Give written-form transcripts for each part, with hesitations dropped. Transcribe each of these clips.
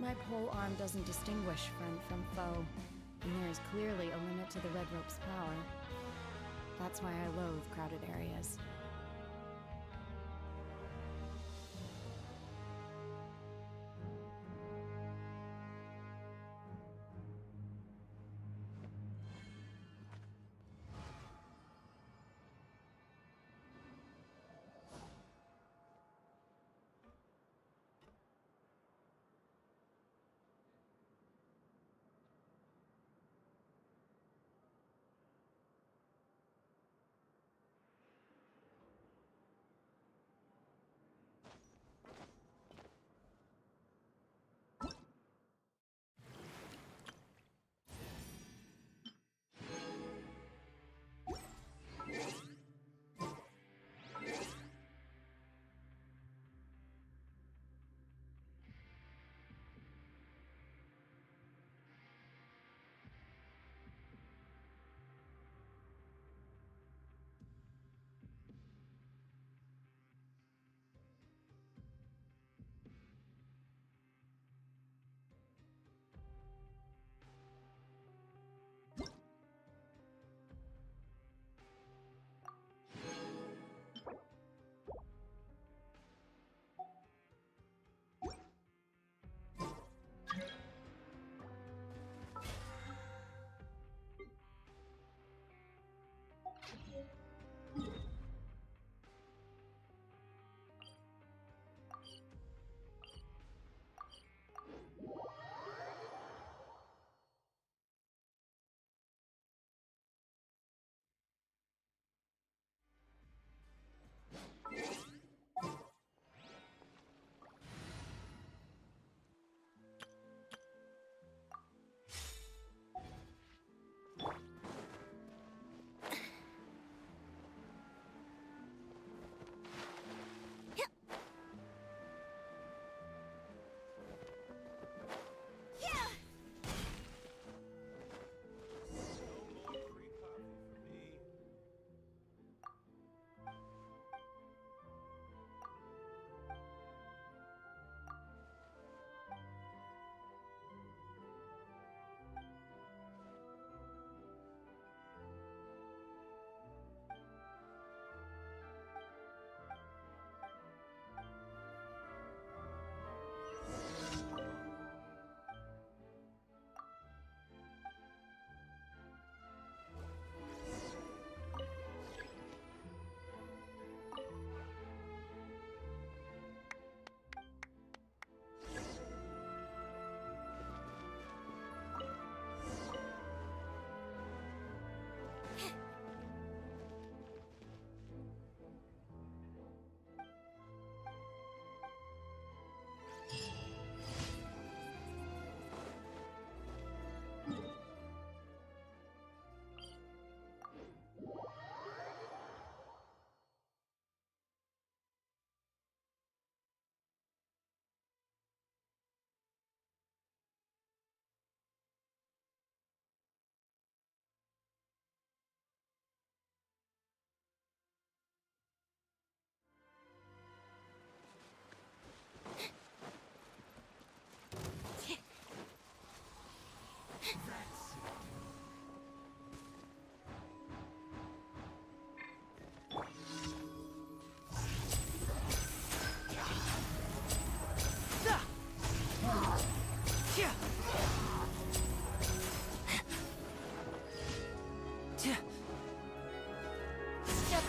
My pole arm doesn't distinguish friend from foe, and there is clearly a limit to the red rope's power. That's why I loathe crowded areas.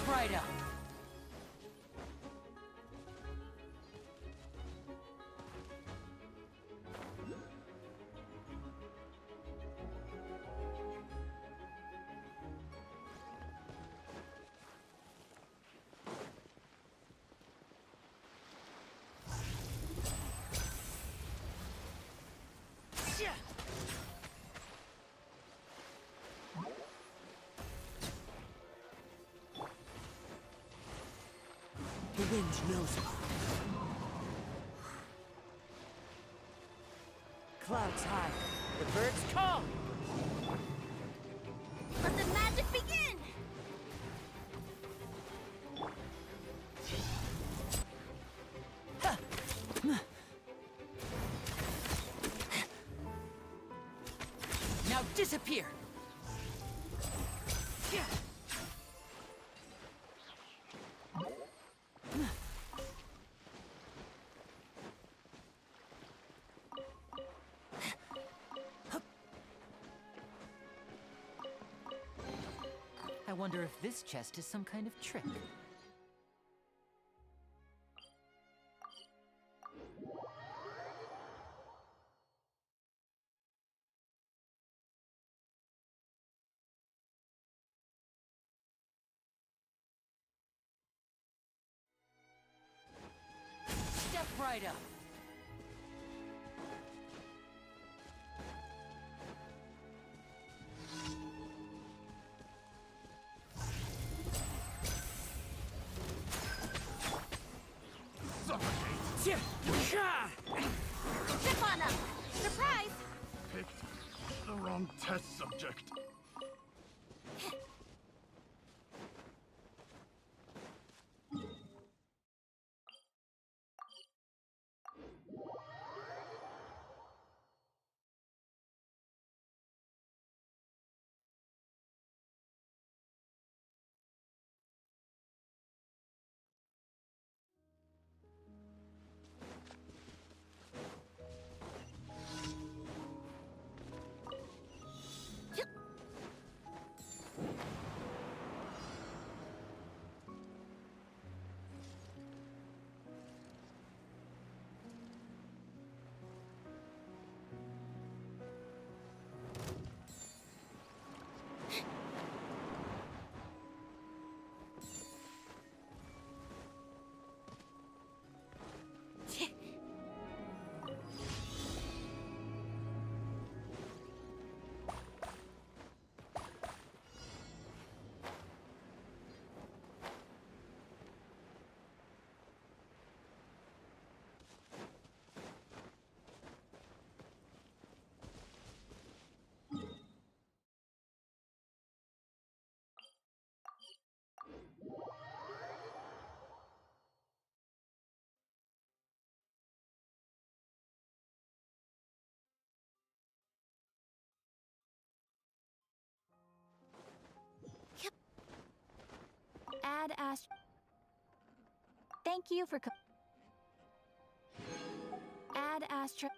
Right up. The wind knows it. Clouds high. The birds call. Let the magic begin! Disappear! I wonder if this chest is some kind of trick. Step right up. Zip on them! Surprise! Picked the wrong test subject. Add Thank you for Add Astra.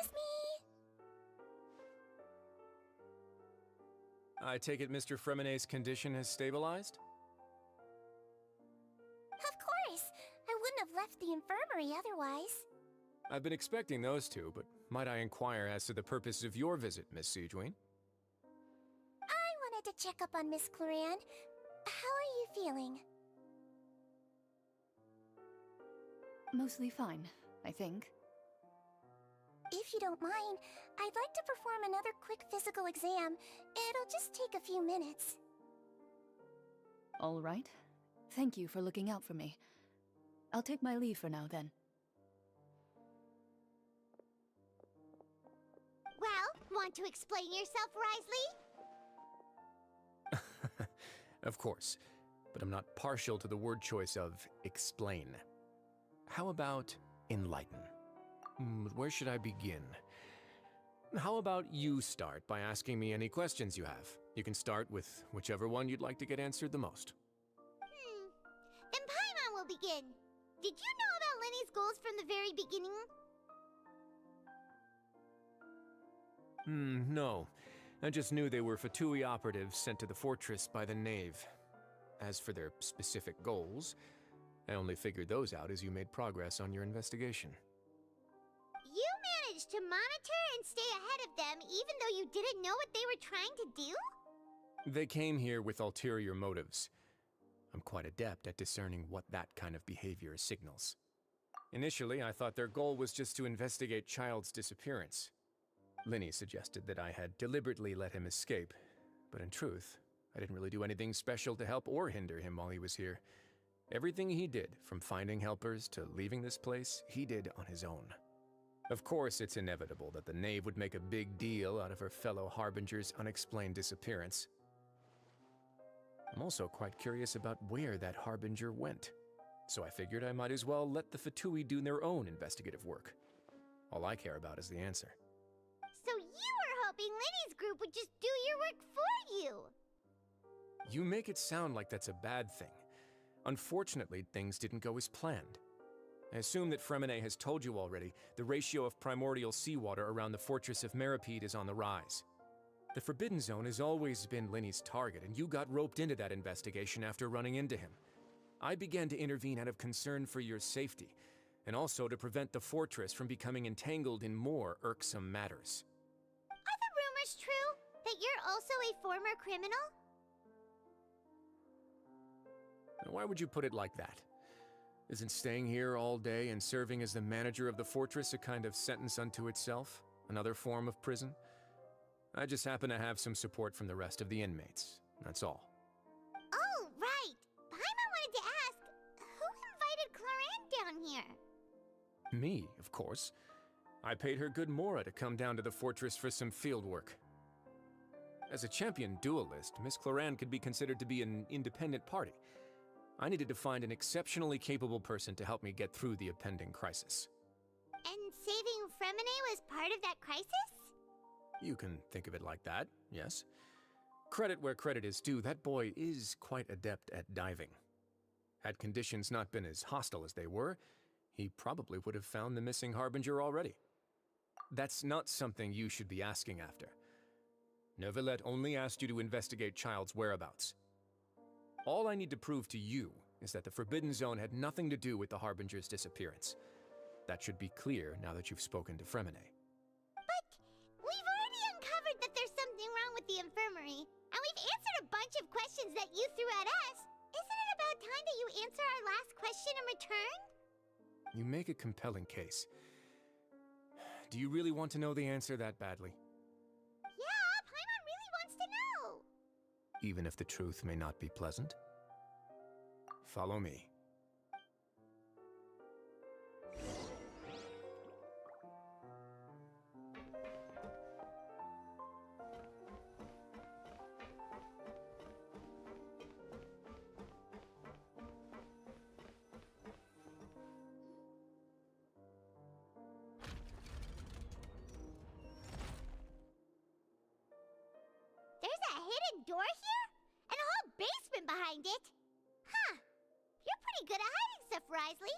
Excuse me? I take it Mr. Fremenay's condition has stabilized? Of course. I wouldn't have left the infirmary otherwise. I've been expecting those two, but might I inquire as to the purpose of your visit, Miss Siegeween? I wanted to check up on Miss Cloran. How are you feeling? Mostly fine, I think. If you don't mind, I'd like to perform another quick physical exam. It'll just take a few minutes. All right. Thank you for looking out for me. I'll take my leave for now, then. Well, want to explain yourself, Risley? Of course, but I'm not partial to the word choice of explain. How about enlighten? Where should I begin? How about you start by asking me any questions you have? You can start with whichever one you'd like to get answered the most. Then Paimon will begin. Did you know about Lenny's goals from the very beginning? No. I just knew they were Fatui operatives sent to the fortress by the Knave. As for their specific goals, I only figured those out as you made progress on your investigation. You managed to monitor and stay ahead of them even though you didn't know what they were trying to do? They came here with ulterior motives. I'm quite adept at discerning what that kind of behavior signals. Initially, I thought their goal was just to investigate Child's disappearance. Linny suggested that I had deliberately let him escape, but in truth, I didn't really do anything special to help or hinder him while he was here. Everything he did, from finding helpers to leaving this place, he did on his own. Of course, it's inevitable that the Knave would make a big deal out of her fellow Harbinger's unexplained disappearance. I'm also quite curious about where that Harbinger went, so I figured I might as well let the Fatui do their own investigative work. All I care about is the answer. So you were hoping Lenny's group would just do your work for you! You make it sound like that's a bad thing. Unfortunately, things didn't go as planned. I assume that Fremenay has told you already, the ratio of primordial seawater around the fortress of Meripede is on the rise. The Forbidden Zone has always been Linny's target, and you got roped into that investigation after running into him. I began to intervene out of concern for your safety, and also to prevent the fortress from becoming entangled in more irksome matters. Are the rumors true? That you're also a former criminal? Why would you put it like that? Isn't staying here all day and serving as the manager of the fortress a kind of sentence unto itself? Another form of prison? I just happen to have some support from the rest of the inmates. That's all. Oh, right! Paimon wanted to ask, who invited Cloran down here? Me, of course. I paid her good mora to come down to the fortress for some field work. As a champion duelist, Miss Cloran could be considered to be an independent party. I needed to find an exceptionally capable person to help me get through the impending crisis. And saving Fremenay was part of that crisis? You can think of it like that, yes. Credit where credit is due, that boy is quite adept at diving. Had conditions not been as hostile as they were, he probably would have found the missing Harbinger already. That's not something you should be asking after. Neuvillette only asked you to investigate Child's whereabouts. All I need to prove to you is that the Forbidden Zone had nothing to do with the Harbinger's disappearance. That should be clear now that you've spoken to Fremenay. But we've already uncovered that there's something wrong with the infirmary, and we've answered a bunch of questions that you threw at us. Isn't it about time that you answer our last question in return? You make a compelling case. Do you really want to know the answer that badly? Yeah, Paimon really wants to know. Even if the truth may not be pleasant? Follow me. There's a hidden door here? And a whole basement behind it? Huh. You're pretty good at hiding stuff, Risley.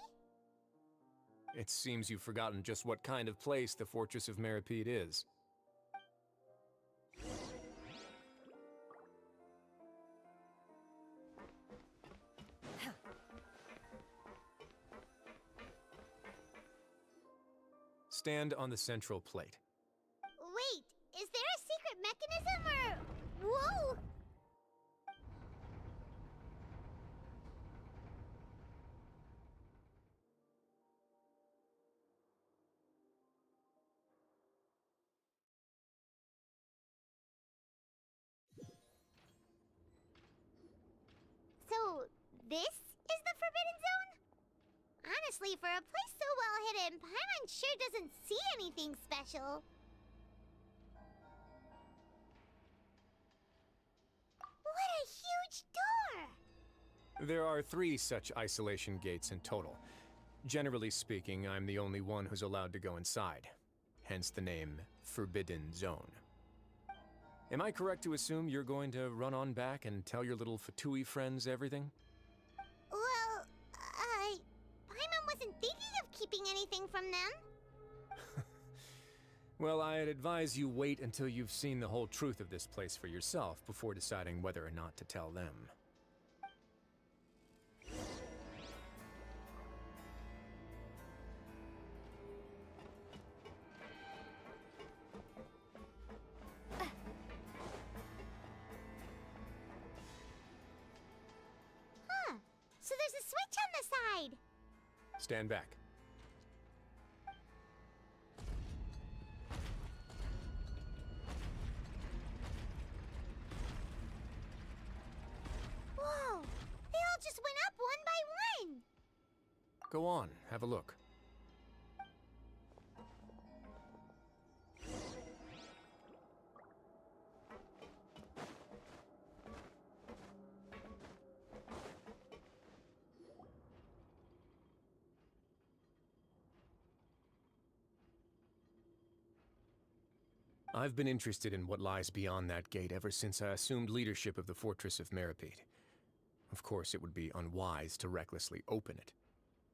It seems you've forgotten just what kind of place the Fortress of Meripede is. Stand on the central plate. Wait, is there a secret mechanism or... Whoa! So, this is the Forbidden Zone? Honestly, for a place so well hidden, Paimon sure doesn't see anything special. What a huge door! There are 3 such isolation gates in total. Generally speaking, I'm the only one who's allowed to go inside. Hence the name Forbidden Zone. Am I correct to assume you're going to run on back and tell your little Fatui friends everything? Well, Paimon wasn't thinking of keeping anything from them. Well, I'd advise you wait until you've seen the whole truth of this place for yourself before deciding whether or not to tell them. So there's a switch on the side. Stand back. Whoa! They all just went up one by one. Go on, have a look. I've been interested in what lies beyond that gate ever since I assumed leadership of the Fortress of Meripede. Of course, it would be unwise to recklessly open it,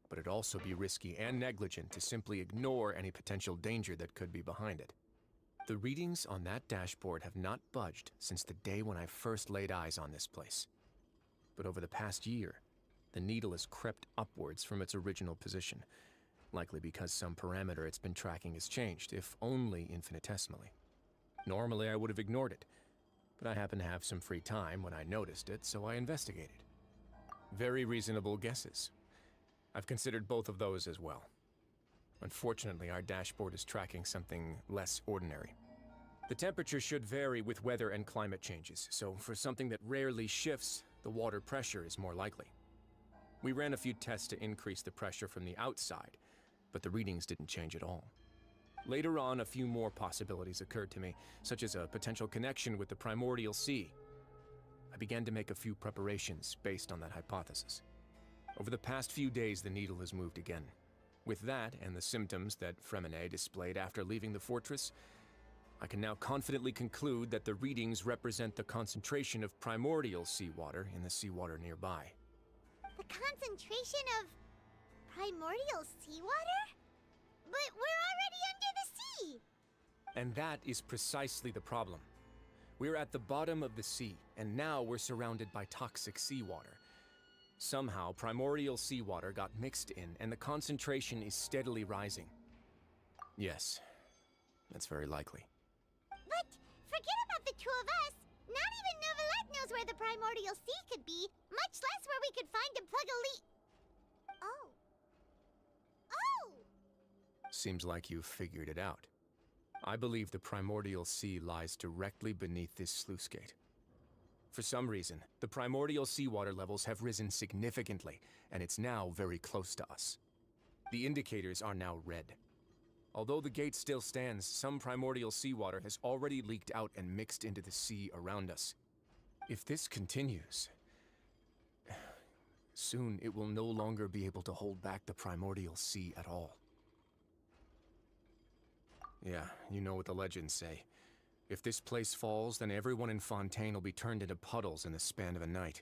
but it'd also be risky and negligent to simply ignore any potential danger that could be behind it. The readings on that dashboard have not budged since the day when I first laid eyes on this place. But over the past year, the needle has crept upwards from its original position, likely because some parameter it's been tracking has changed, if only infinitesimally. Normally, I would have ignored it, but I happened to have some free time when I noticed it, so I investigated. Very reasonable guesses. I've considered both of those as well. Unfortunately, our dashboard is tracking something less ordinary. The temperature should vary with weather and climate changes, so for something that rarely shifts, the water pressure is more likely. We ran a few tests to increase the pressure from the outside, but the readings didn't change at all. Later on, a few more possibilities occurred to me, such as a potential connection with the primordial sea. I began to make a few preparations based on that hypothesis. Over the past few days, the needle has moved again. With that, and the symptoms that Fremine displayed after leaving the fortress, I can now confidently conclude that the readings represent the concentration of primordial seawater in the seawater nearby. The concentration of primordial seawater? But we're already under the sea! And that is precisely the problem. We're at the bottom of the sea, and now we're surrounded by toxic seawater. Somehow, primordial seawater got mixed in, and the concentration is steadily rising. Yes, that's very likely. But forget about the two of us! Not even Neuvillette knows where the primordial sea could be, much less where we could find and plug a leak. Oh. Oh! Seems like you've figured it out. I believe the primordial sea lies directly beneath this sluice gate. For some reason, the primordial seawater levels have risen significantly, and it's now very close to us. The indicators are now red. Although the gate still stands, some primordial seawater has already leaked out and mixed into the sea around us. If this continues, soon it will no longer be able to hold back the primordial sea at all. Yeah, you know what the legends say. If this place falls, then everyone in Fontaine will be turned into puddles in the span of a night.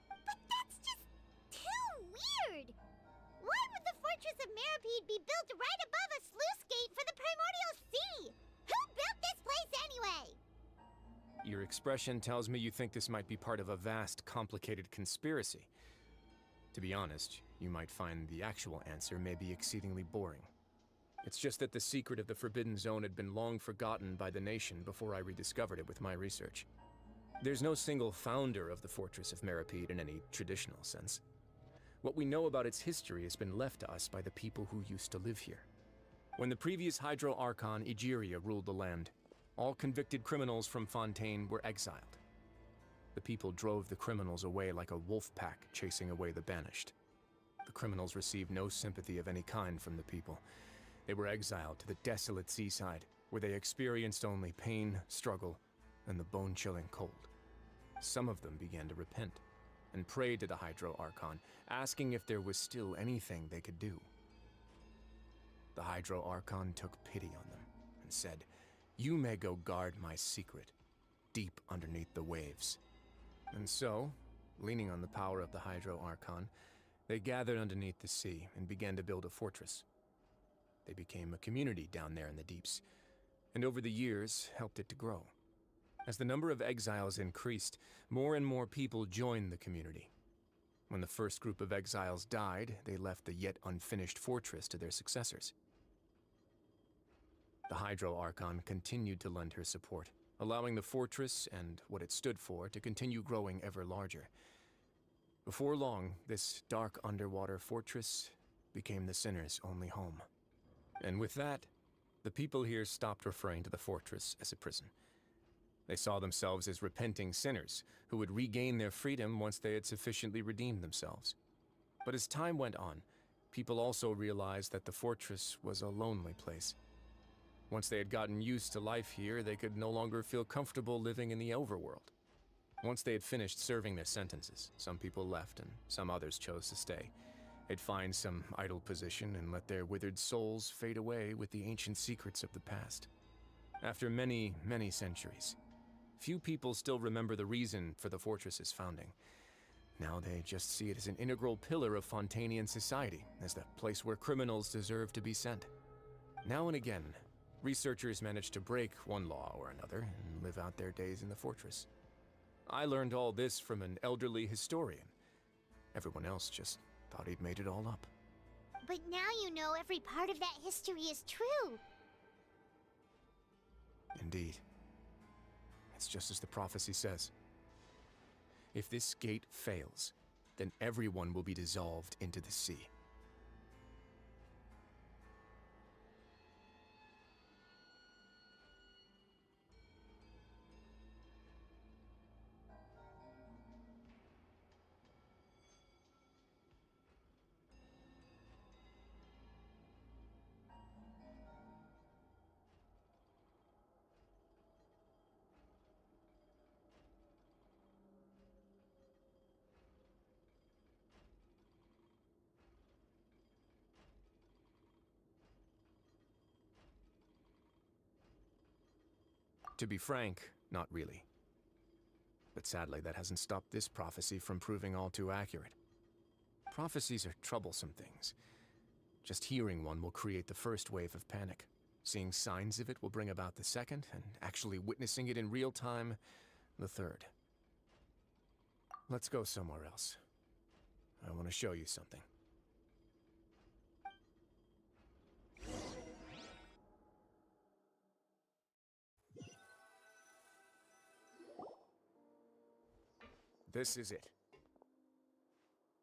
But that's just Fortress of Meripede be built right above a sluice gate for the Primordial Sea? Who built this place anyway? Your expression tells me you think this might be part of a vast, complicated conspiracy. To be honest, you might find the actual answer may be exceedingly boring. It's just that the secret of the Forbidden Zone had been long forgotten by the nation before I rediscovered it with my research. There's no single founder of the Fortress of Meripede in any traditional sense. What we know about its history has been left to us by the people who used to live here. When the previous Hydro Archon Egeria ruled the land, all convicted criminals from Fontaine were exiled. The people drove the criminals away like a wolf pack chasing away the banished. The criminals received no sympathy of any kind from the people. They were exiled to the desolate seaside, where they experienced only pain, struggle, and the bone-chilling cold. Some of them began to repent, and prayed to the Hydro Archon, asking if there was still anything they could do. The Hydro Archon took pity on them, and said, "You may go guard my secret, deep underneath the waves." And so, leaning on the power of the Hydro Archon, they gathered underneath the sea and began to build a fortress. They became a community down there in the deeps, and over the years helped it to grow. As the number of exiles increased, more and more people joined the community. When the first group of exiles died, they left the yet unfinished fortress to their successors. The Hydro Archon continued to lend her support, allowing the fortress and what it stood for to continue growing ever larger. Before long, this dark underwater fortress became the sinner's only home. And with that, the people here stopped referring to the fortress as a prison. They saw themselves as repenting sinners who would regain their freedom once they had sufficiently redeemed themselves. But as time went on, people also realized that the fortress was a lonely place. Once they had gotten used to life here, they could no longer feel comfortable living in the overworld. Once they had finished serving their sentences, some people left and some others chose to stay. They'd find some idle position and let their withered souls fade away with the ancient secrets of the past. After many, many centuries, few people still remember the reason for the fortress's founding. Now they just see it as an integral pillar of Fontainian society, as the place where criminals deserve to be sent. Now and again, researchers manage to break one law or another and live out their days in the fortress. I learned all this from an elderly historian. Everyone else just thought he'd made it all up. But now you know every part of that history is true. Indeed. It's just as the prophecy says. If this gate fails, then everyone will be dissolved into the sea. To be frank, not really. But sadly, that hasn't stopped this prophecy from proving all too accurate. Prophecies are troublesome things. Just hearing one will create the first wave of panic. Seeing signs of it will bring about the second, and actually witnessing it in real time, the third. Let's go somewhere else. I want to show you something. This is it.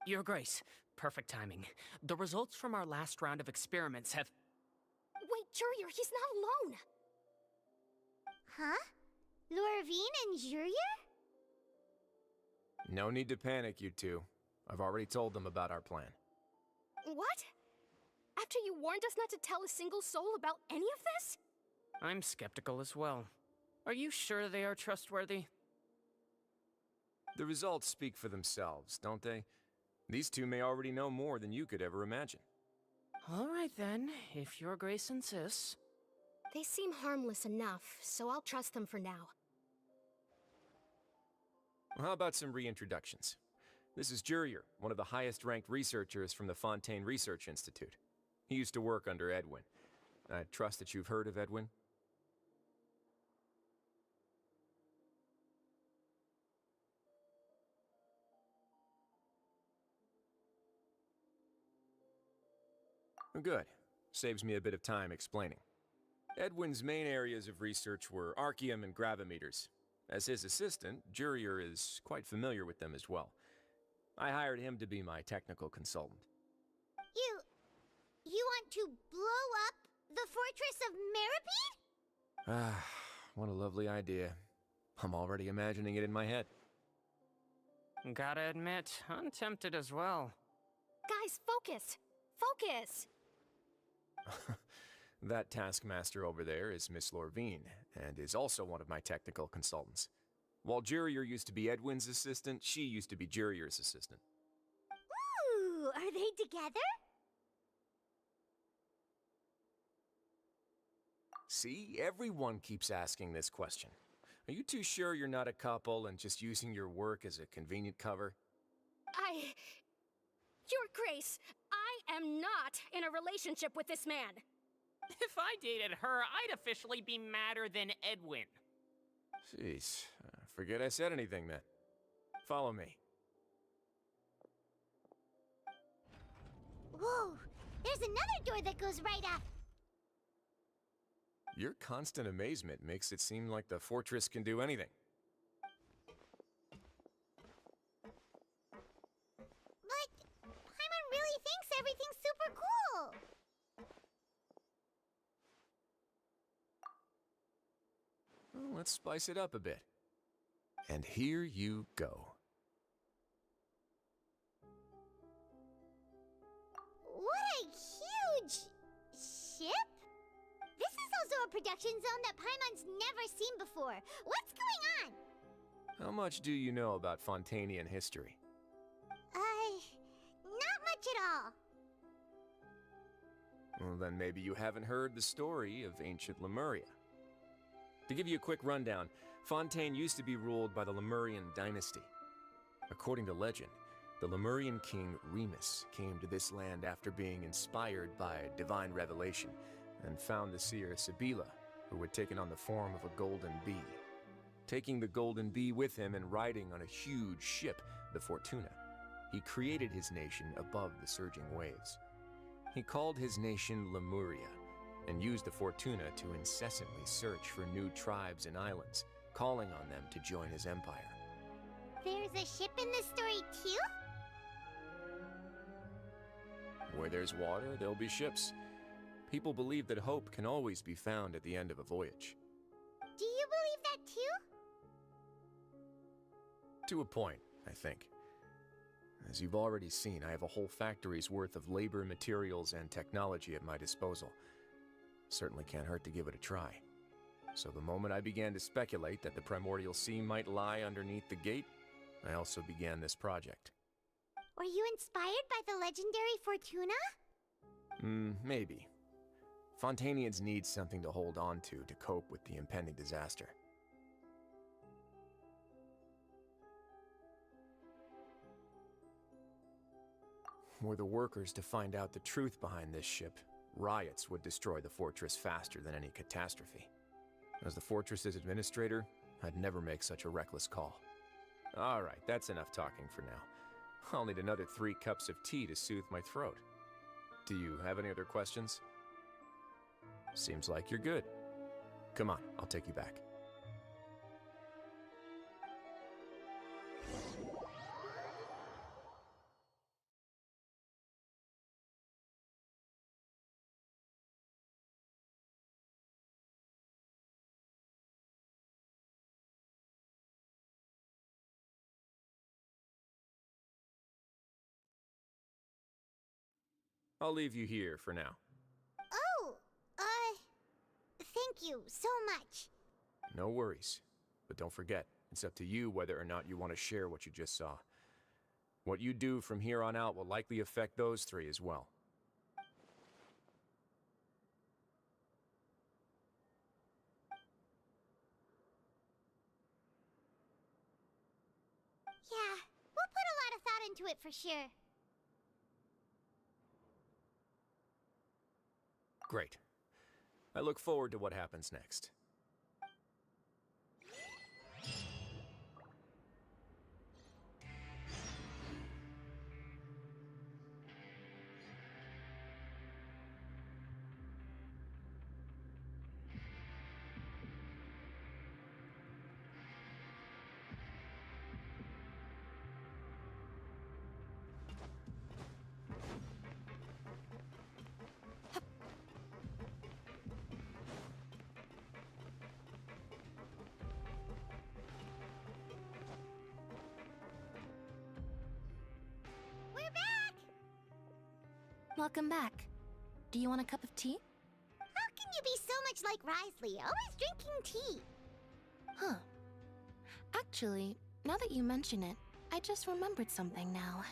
Your Grace, perfect timing. The results from our last round of experiments have... Wait, Jurier, he's not alone! Huh? Lorvine and Jurier? No need to panic, you two. I've already told them about our plan. What? After you warned us not to tell a single soul about any of this? I'm skeptical as well. Are you sure they are trustworthy? The results speak for themselves, don't they? These two may already know more than you could ever imagine. All right then, if Your Grace insists. They seem harmless enough, so I'll trust them for now. Well, how about some reintroductions? This is Jurier, one of the highest-ranked researchers from the Fontaine Research Institute. He used to work under Edwin. I trust that you've heard of Edwin? Good. Saves me a bit of time explaining. Edwin's main areas of research were Archeum and gravimeters. As his assistant, Jurier is quite familiar with them as well. I hired him to be my technical consultant. You want to blow up the fortress of Meripede? Ah, what a lovely idea. I'm already imagining it in my head. Gotta admit, I'm tempted as well. Guys, focus! Focus! That taskmaster over there is Miss Lorvine, and is also one of my technical consultants. While Jurier used to be Edwin's assistant, she used to be Jurier's assistant. Ooh, are they together? See, everyone keeps asking this question. Are you too sure you're not a couple and just using your work as a convenient cover? Your Grace, I am not in a relationship with this man. If I dated her, I'd officially be madder than Edwin. Jeez, forget I said anything then. Follow me. Whoa, there's another door that goes right up. Your constant amazement makes it seem like the fortress can do anything. But Paimon really thinks everything's super cool. Well, let's spice it up a bit. And here you go. What a huge ship? This is also a production zone that Paimon's never seen before. What's going on? How much do you know about Fontanian history? Not much at all. Well, then maybe you haven't heard the story of ancient Lemuria. To give you a quick rundown, Fontaine used to be ruled by the Lemurian dynasty. According to legend, the Lemurian king Remus came to this land after being inspired by divine revelation and found the seer Sibila, who had taken on the form of a golden bee. Taking the golden bee with him and riding on a huge ship, the Fortuna, he created his nation above the surging waves. He called his nation Lemuria, and used the Fortuna to incessantly search for new tribes and islands, calling on them to join his empire. There's a ship in this story too? Where there's water, there'll be ships. People believe that hope can always be found at the end of a voyage. Do you believe that too? To a point, I think. As you've already seen, I have a whole factory's worth of labor, materials, and technology at my disposal. Certainly can't hurt to give it a try. So the moment I began to speculate that the Primordial Sea might lie underneath the gate, I also began this project. Were you inspired by the legendary Fortuna? Maybe. Fontanians need something to hold on to cope with the impending disaster. Were the workers to find out the truth behind this ship, riots would destroy the fortress faster than any catastrophe. As the fortress's administrator, I'd never make such a reckless call. Alright, that's enough talking for now. I'll need another 3 cups of tea to soothe my throat. Do you have any other questions? Seems like you're good. Come on, I'll take you back. I'll leave you here for now. Oh, thank you so much. No worries. But don't forget, it's up to you whether or not you want to share what you just saw. What you do from here on out will likely affect those 3 as well. Yeah, we'll put a lot of thought into it for sure. Great. I look forward to what happens next. We're back! Welcome back. Do you want a cup of tea? How can you be so much like Risley, always drinking tea? Huh. Actually, now that you mention it, I just remembered something now.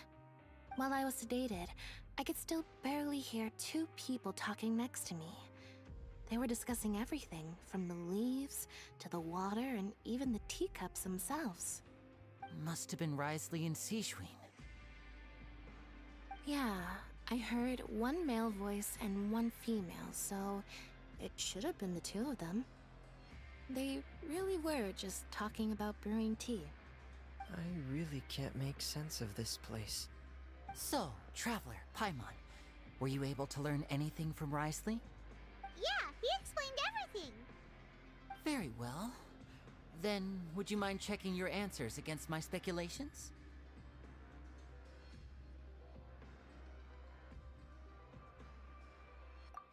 While I was sedated, I could still barely hear two people talking next to me. They were discussing everything, from the leaves, to the water, and even the teacups themselves. Must have been Risley and Sijwin. Yeah, I heard one male voice and one female, so it should have been the two of them. They really were just talking about brewing tea. I really can't make sense of this place. So, Traveler, Paimon, were you able to learn anything from Risley? Yeah, he explained everything. Very well. Then, would you mind checking your answers against my speculations?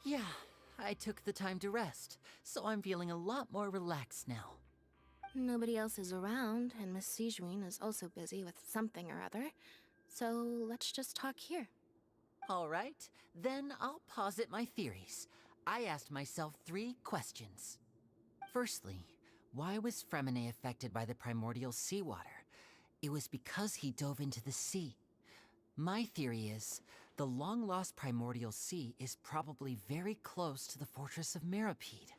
Yeah, I took the time to rest, so I'm feeling a lot more relaxed now. Nobody else is around, and Miss Sijwin is also busy with something or other, so let's just talk here. All right, then I'll posit my theories. I asked myself 3 questions. Firstly, why was Fremine affected by the primordial seawater? It was because he dove into the sea. My theory is, the long-lost primordial sea is probably very close to the fortress of Meripede.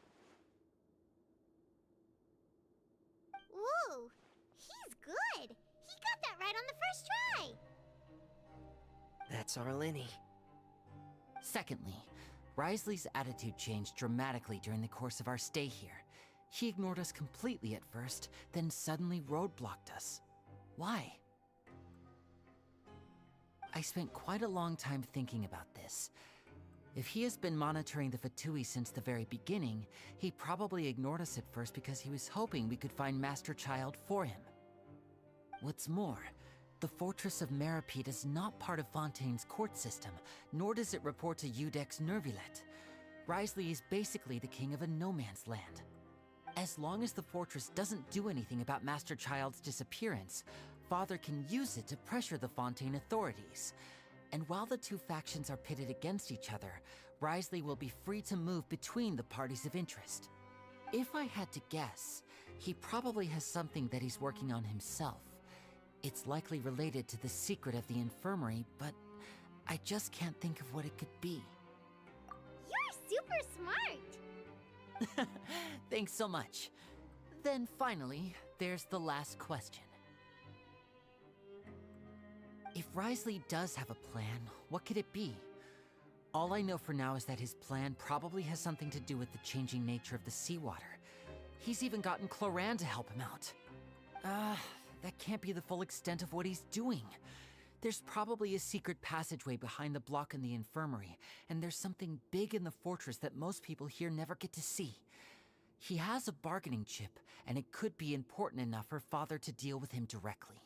Ooh, he's good. He got that right on the first try. That's Arlini. Secondly, Risley's attitude changed dramatically during the course of our stay here. He ignored us completely at first, then suddenly roadblocked us. Why? I spent quite a long time thinking about this. If he has been monitoring the Fatui since the very beginning, he probably ignored us at first because he was hoping we could find Master Child for him. What's more, the Fortress of Meripede is not part of Fontaine's court system, nor does it report to Udex Nervulet. Risley is basically the king of a no-man's land. As long as the fortress doesn't do anything about Master Child's disappearance, Father can use it to pressure the Fontaine authorities. And while the two factions are pitted against each other, Risley will be free to move between the parties of interest. If I had to guess, he probably has something that he's working on himself. It's likely related to the secret of the infirmary, but I just can't think of what it could be. You're super smart. Thanks so much. Then finally, there's the last question. If Risley does have a plan, what could it be? All I know for now is that his plan probably has something to do with the changing nature of the seawater. He's even gotten Cloran to help him out. That can't be the full extent of what he's doing. There's probably a secret passageway behind the block in the infirmary, and there's something big in the fortress that most people here never get to see. He has a bargaining chip, and it could be important enough for Father to deal with him directly.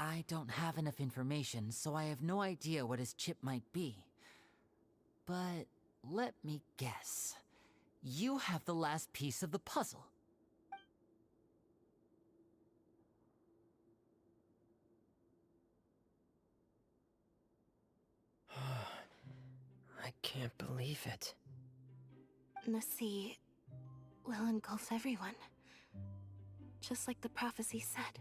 I don't have enough information, so I have no idea what his chip might be. But let me guess. You have the last piece of the puzzle. I can't believe it. The sea will engulf everyone, just like the prophecy said.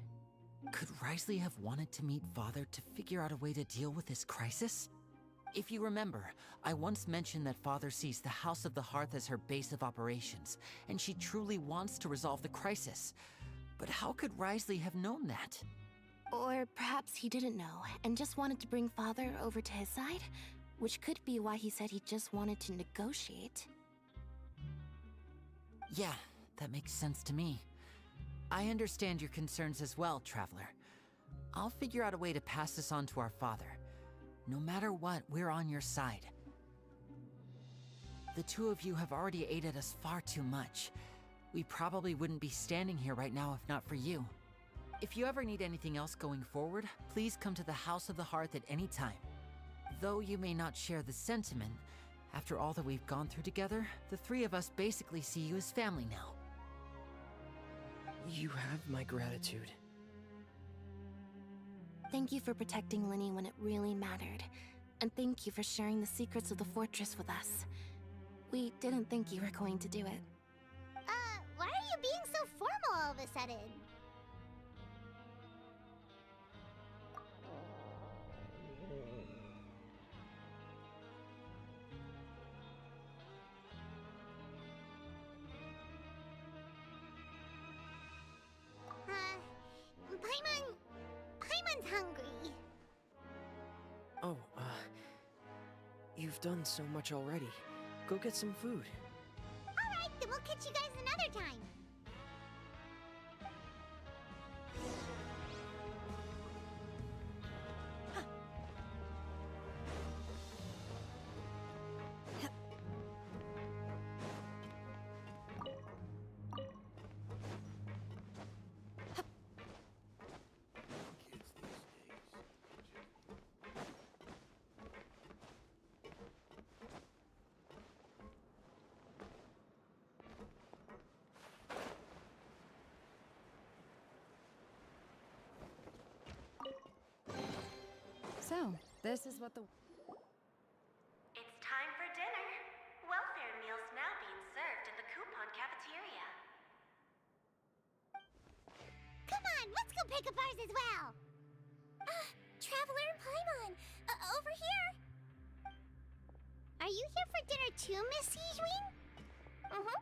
Could Risley have wanted to meet Father to figure out a way to deal with this crisis? If you remember, I once mentioned that Father sees the House of the Hearth as her base of operations, and she truly wants to resolve the crisis. But how could Risley have known that? Or perhaps he didn't know and just wanted to bring Father over to his side? which could be why he said he just wanted to negotiate. Yeah, that makes sense to me. I understand your concerns as well, Traveler. I'll figure out a way to pass this on to our father. No matter what, we're on your side. The two of you have already aided us far too much. We probably wouldn't be standing here right now if not for you. If you ever need anything else going forward, please come to the House of the Hearth at any time. Though you may not share the sentiment, after all that we've gone through together, the three of us basically see you as family now. You have my gratitude. Thank you for protecting Linny when it really mattered. And thank you for sharing the secrets of the fortress with us. We didn't think you were going to do it. Why are you being so formal all of a sudden? Paimon's hungry. Oh, you've done so much already. Go get some food. Alright, then we'll catch you guys another time. So, this is what the... It's time for dinner. Welfare meals now being served in the coupon cafeteria. Come on, let's go pick up ours as well. Traveler and Paimon, over here. Are you here for dinner too, Miss Sijwin? Mm-hmm.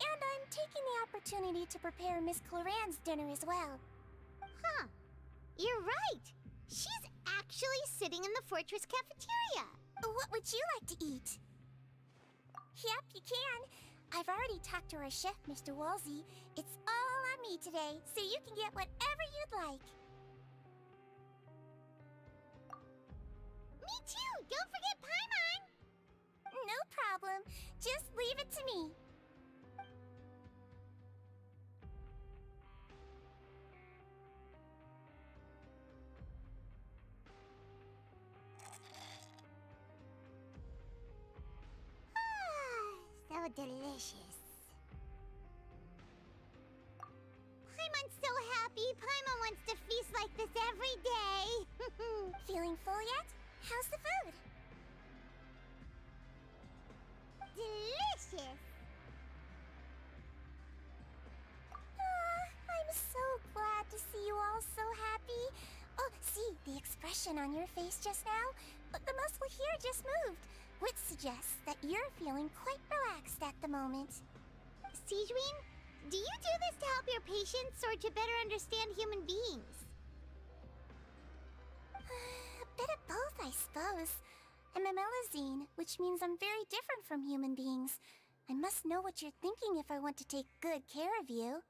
And I'm taking the opportunity to prepare Miss Cloran's dinner as well. Huh. You're right. She's actually sitting in the fortress cafeteria. What would you like to eat? Yep, you can. I've already talked to our chef, Mr. Wolsey. It's all on me today, so you can get whatever you'd like. Me too! Don't forget Paimon! No problem. Just leave it to me. So delicious. Paimon's so happy. Paimon wants to feast like this every day. Feeling full yet? How's the food? Delicious. I'm so glad to see you all so happy. Oh, see, the expression on your face just now? The muscle here just moved, which suggests that you're feeling quite relaxed at the moment. Sijwin, do you do this to help your patients or to better understand human beings? A bit of both, I suppose. I'm a Melazine, which means I'm very different from human beings. I must know what you're thinking if I want to take good care of you.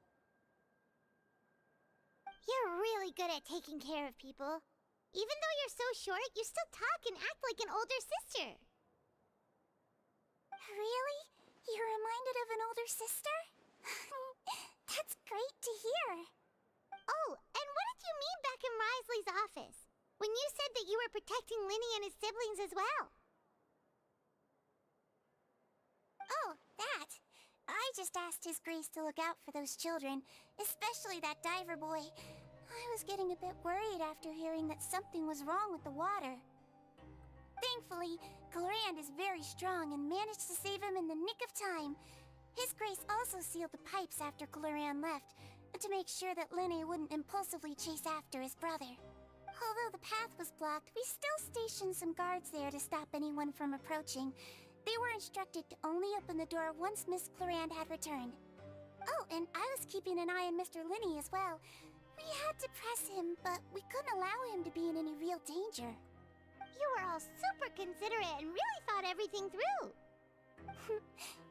You're really good at taking care of people. Even though you're so short, you still talk and act like an older sister. Really? You're reminded of an older sister? That's great to hear. Oh, and what did you mean back in Risley's office? When you said that you were protecting Linny and his siblings as well? Oh, that. I just asked His Grace to look out for those children, especially that diver boy. I was getting a bit worried after hearing that something was wrong with the water. Thankfully, Clorand is very strong and managed to save him in the nick of time. His Grace also sealed the pipes after Clorand left, to make sure that Linny wouldn't impulsively chase after his brother. Although the path was blocked, we still stationed some guards there to stop anyone from approaching. They were instructed to only open the door once Miss Clorand had returned. Oh, and I was keeping an eye on Mr. Linny as well. We had to press him, but we couldn't allow him to be in any real danger. You were all super considerate and really thought everything through.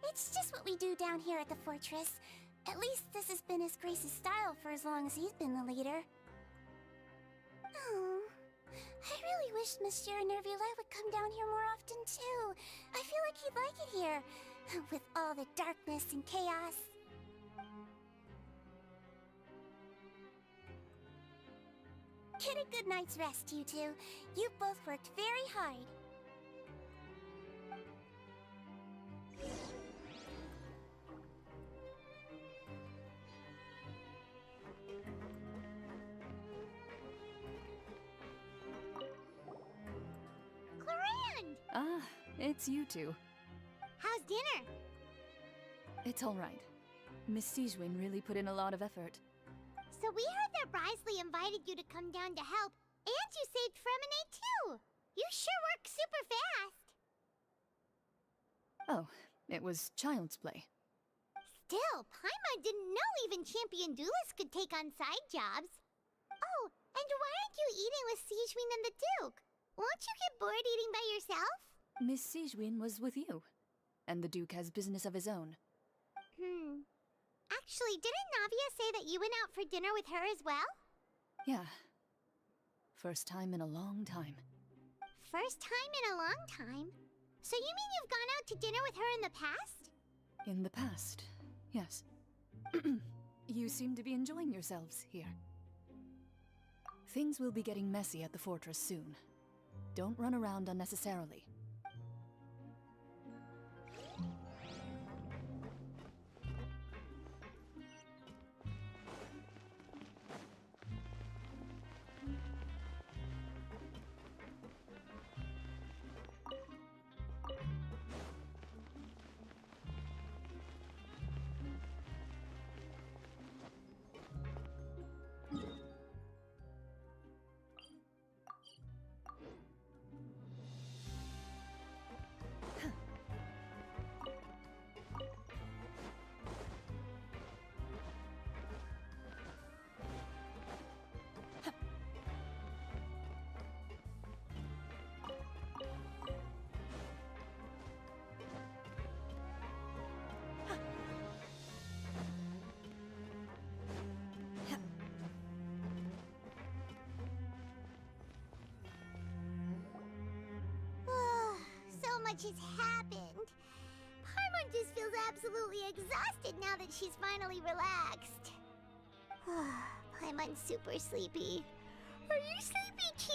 It's just what we do down here at the fortress. At least this has been His Grace's style for as long as he's been the leader. Oh, I really wish Monsieur Nervula would come down here more often too. I feel like he'd like it here, with all the darkness and chaos. Get a good night's rest, you two. You've both worked very hard. Clorand! Ah, it's you two. How's dinner? It's all right. Miss Sijwin really put in a lot of effort. So we heard that Brisley invited you to come down to help, and you saved Fremonade too! You sure work super fast! Oh, it was child's play. Still, Paimon didn't know even champion duelists could take on side jobs. Oh, and why aren't you eating with Sijwin and the Duke? Won't you get bored eating by yourself? Miss Sijwin was with you, and the Duke has business of his own. Actually, didn't Navia say that you went out for dinner with her as well? Yeah. First time in a long time. First time in a long time? So you mean you've gone out to dinner with her in the past? In the past, yes. You seem to be enjoying yourselves here. Things will be getting messy at the fortress soon. Don't run around unnecessarily. So much has happened. Paimon just feels absolutely exhausted now that she's finally relaxed. Paimon's super sleepy. Are you sleepy too?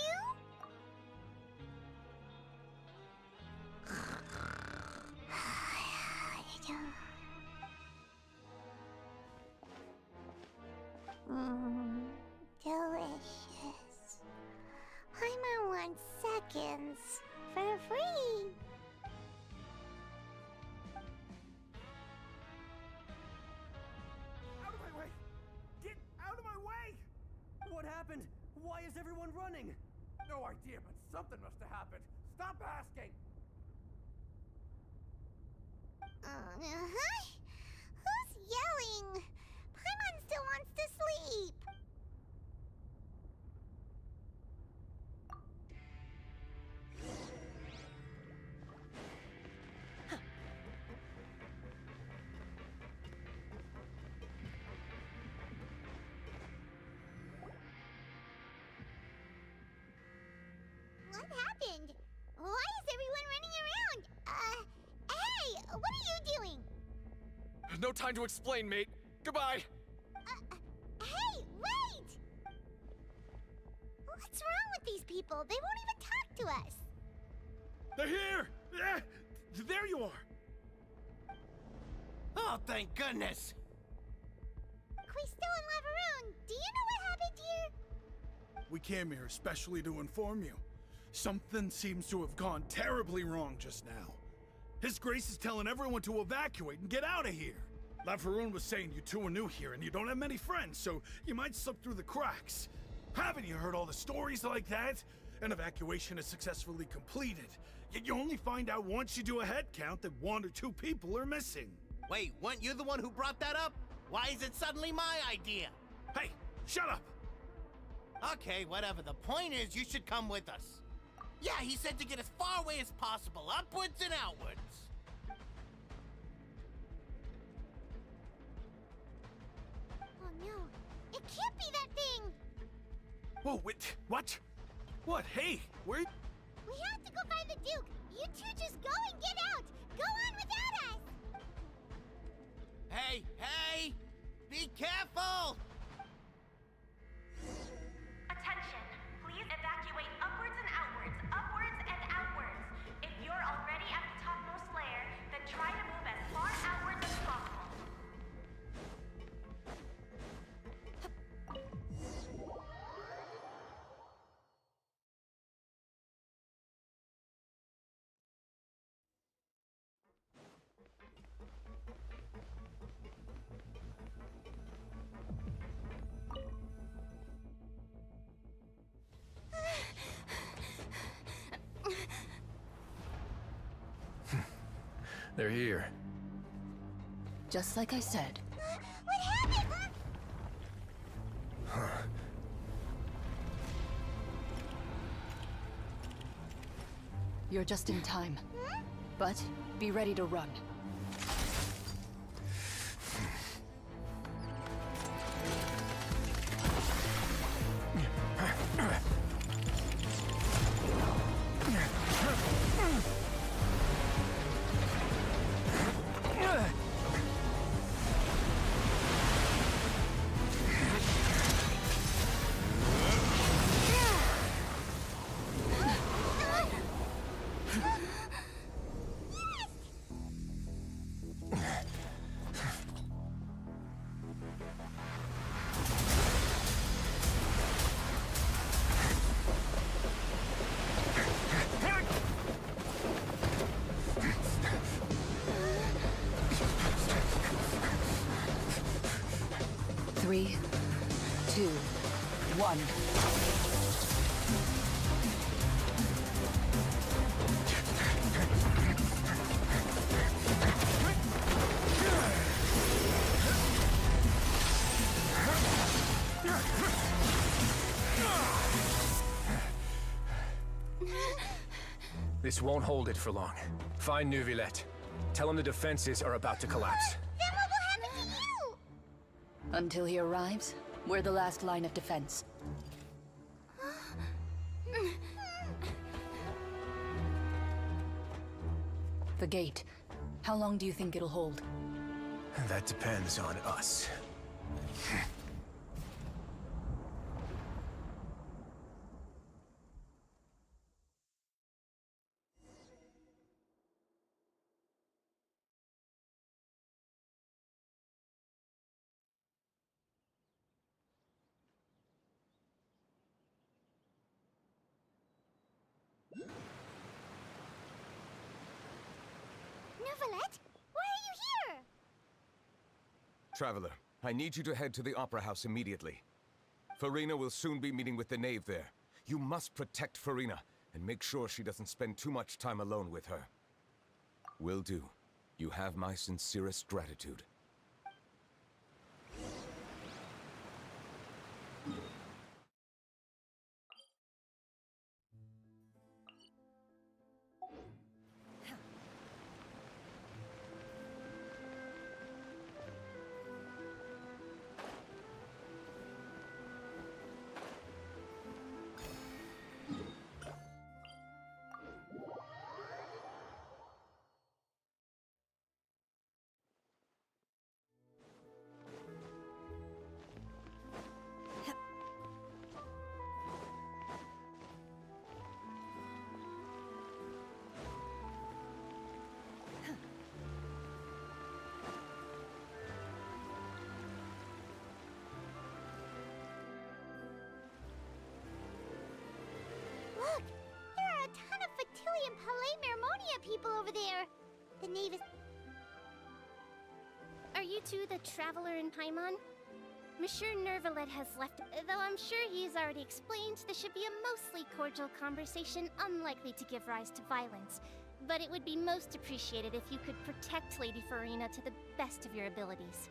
Delicious. Paimon wants seconds for free. Out of my way! Get out of my way! What happened? Why is everyone running? No idea, but something must have happened. Stop asking! Who's yelling? Paimon still wants to sleep. What happened? Why is everyone running around? Hey, what are you doing? No time to explain, mate. Goodbye. Hey, wait! What's wrong with these people? They won't even talk to us. They're here! Yeah, there you are! Oh, thank goodness! Quisto and Laveroon, do you know what happened here? We came here especially to inform you. Something seems to have gone terribly wrong just now. His Grace is telling everyone to evacuate and get out of here. Laveroon was saying you two are new here and you don't have many friends, so you might slip through the cracks. Haven't you heard all the stories like that? An evacuation is successfully completed, yet you only find out once you do a head count that 1 or 2 people are missing. Wait, weren't you the one who brought that up? Why is it suddenly my idea? Hey, shut up! Okay, whatever. The point is, you should come with us. Yeah, he said to get as far away as possible, upwards and outwards. Oh no, it can't be that thing! Whoa, wait, what? What? Hey, where? We have to go find the Duke! You two just go and get out! Go on without us! Hey, hey! Be careful! Attention! Please evacuate upwards and outwards, upwards and outwards. If you're already at the topmost layer, then try to move as far outwards as possible. They're here. Just like I said. What happened? You're just in time. But be ready to run. Three, two, one. This won't hold it for long. Find Neuvillette. Tell him the defenses are about to collapse. Then what will happen to you? Until he arrives, we're the last line of defense. The gate. How long do you think it'll hold? That depends on us. Neuvillette? Why are you here? Traveler, I need you to head to the Opera House immediately. Farina will soon be meeting with the knave there. You must protect Farina, and make sure she doesn't spend too much time alone with her. Will do. You have my sincerest gratitude. Look! There are a ton of Fatilian Palais Mermonia people over there! The knave is... Are you two the Traveler in Paimon? Monsieur Neuvillette has left, though I'm sure he's already explained this should be a mostly cordial conversation unlikely to give rise to violence. But it would be most appreciated if you could protect Lady Farina to the best of your abilities.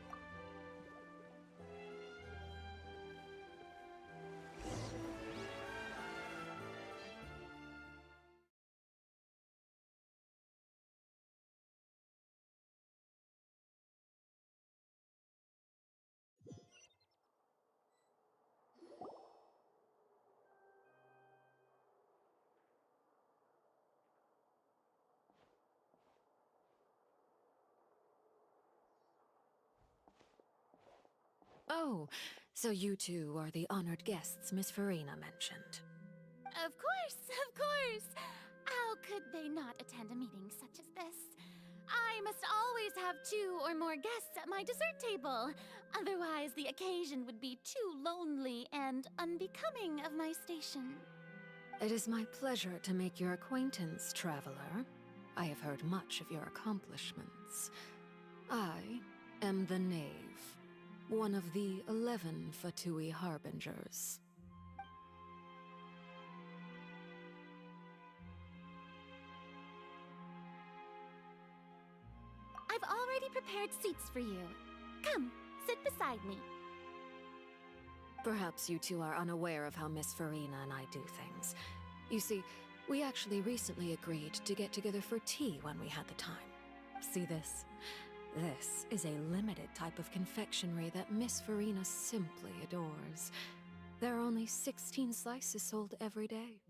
Oh, so you two are the honored guests Miss Farina mentioned. Of course, of course! How could they not attend a meeting such as this? I must always have 2 or more guests at my dessert table. Otherwise, the occasion would be too lonely and unbecoming of my station. It is my pleasure to make your acquaintance, traveler. I have heard much of your accomplishments. I am the Knave, one of the 11 Fatui Harbingers. I've already prepared seats for you. Come, sit beside me. Perhaps you two are unaware of how Miss Farina and I do things. You see, we actually recently agreed to get together for tea when we had the time. See this? This is a limited type of confectionery that Miss Farina simply adores. There are only 16 slices sold every day.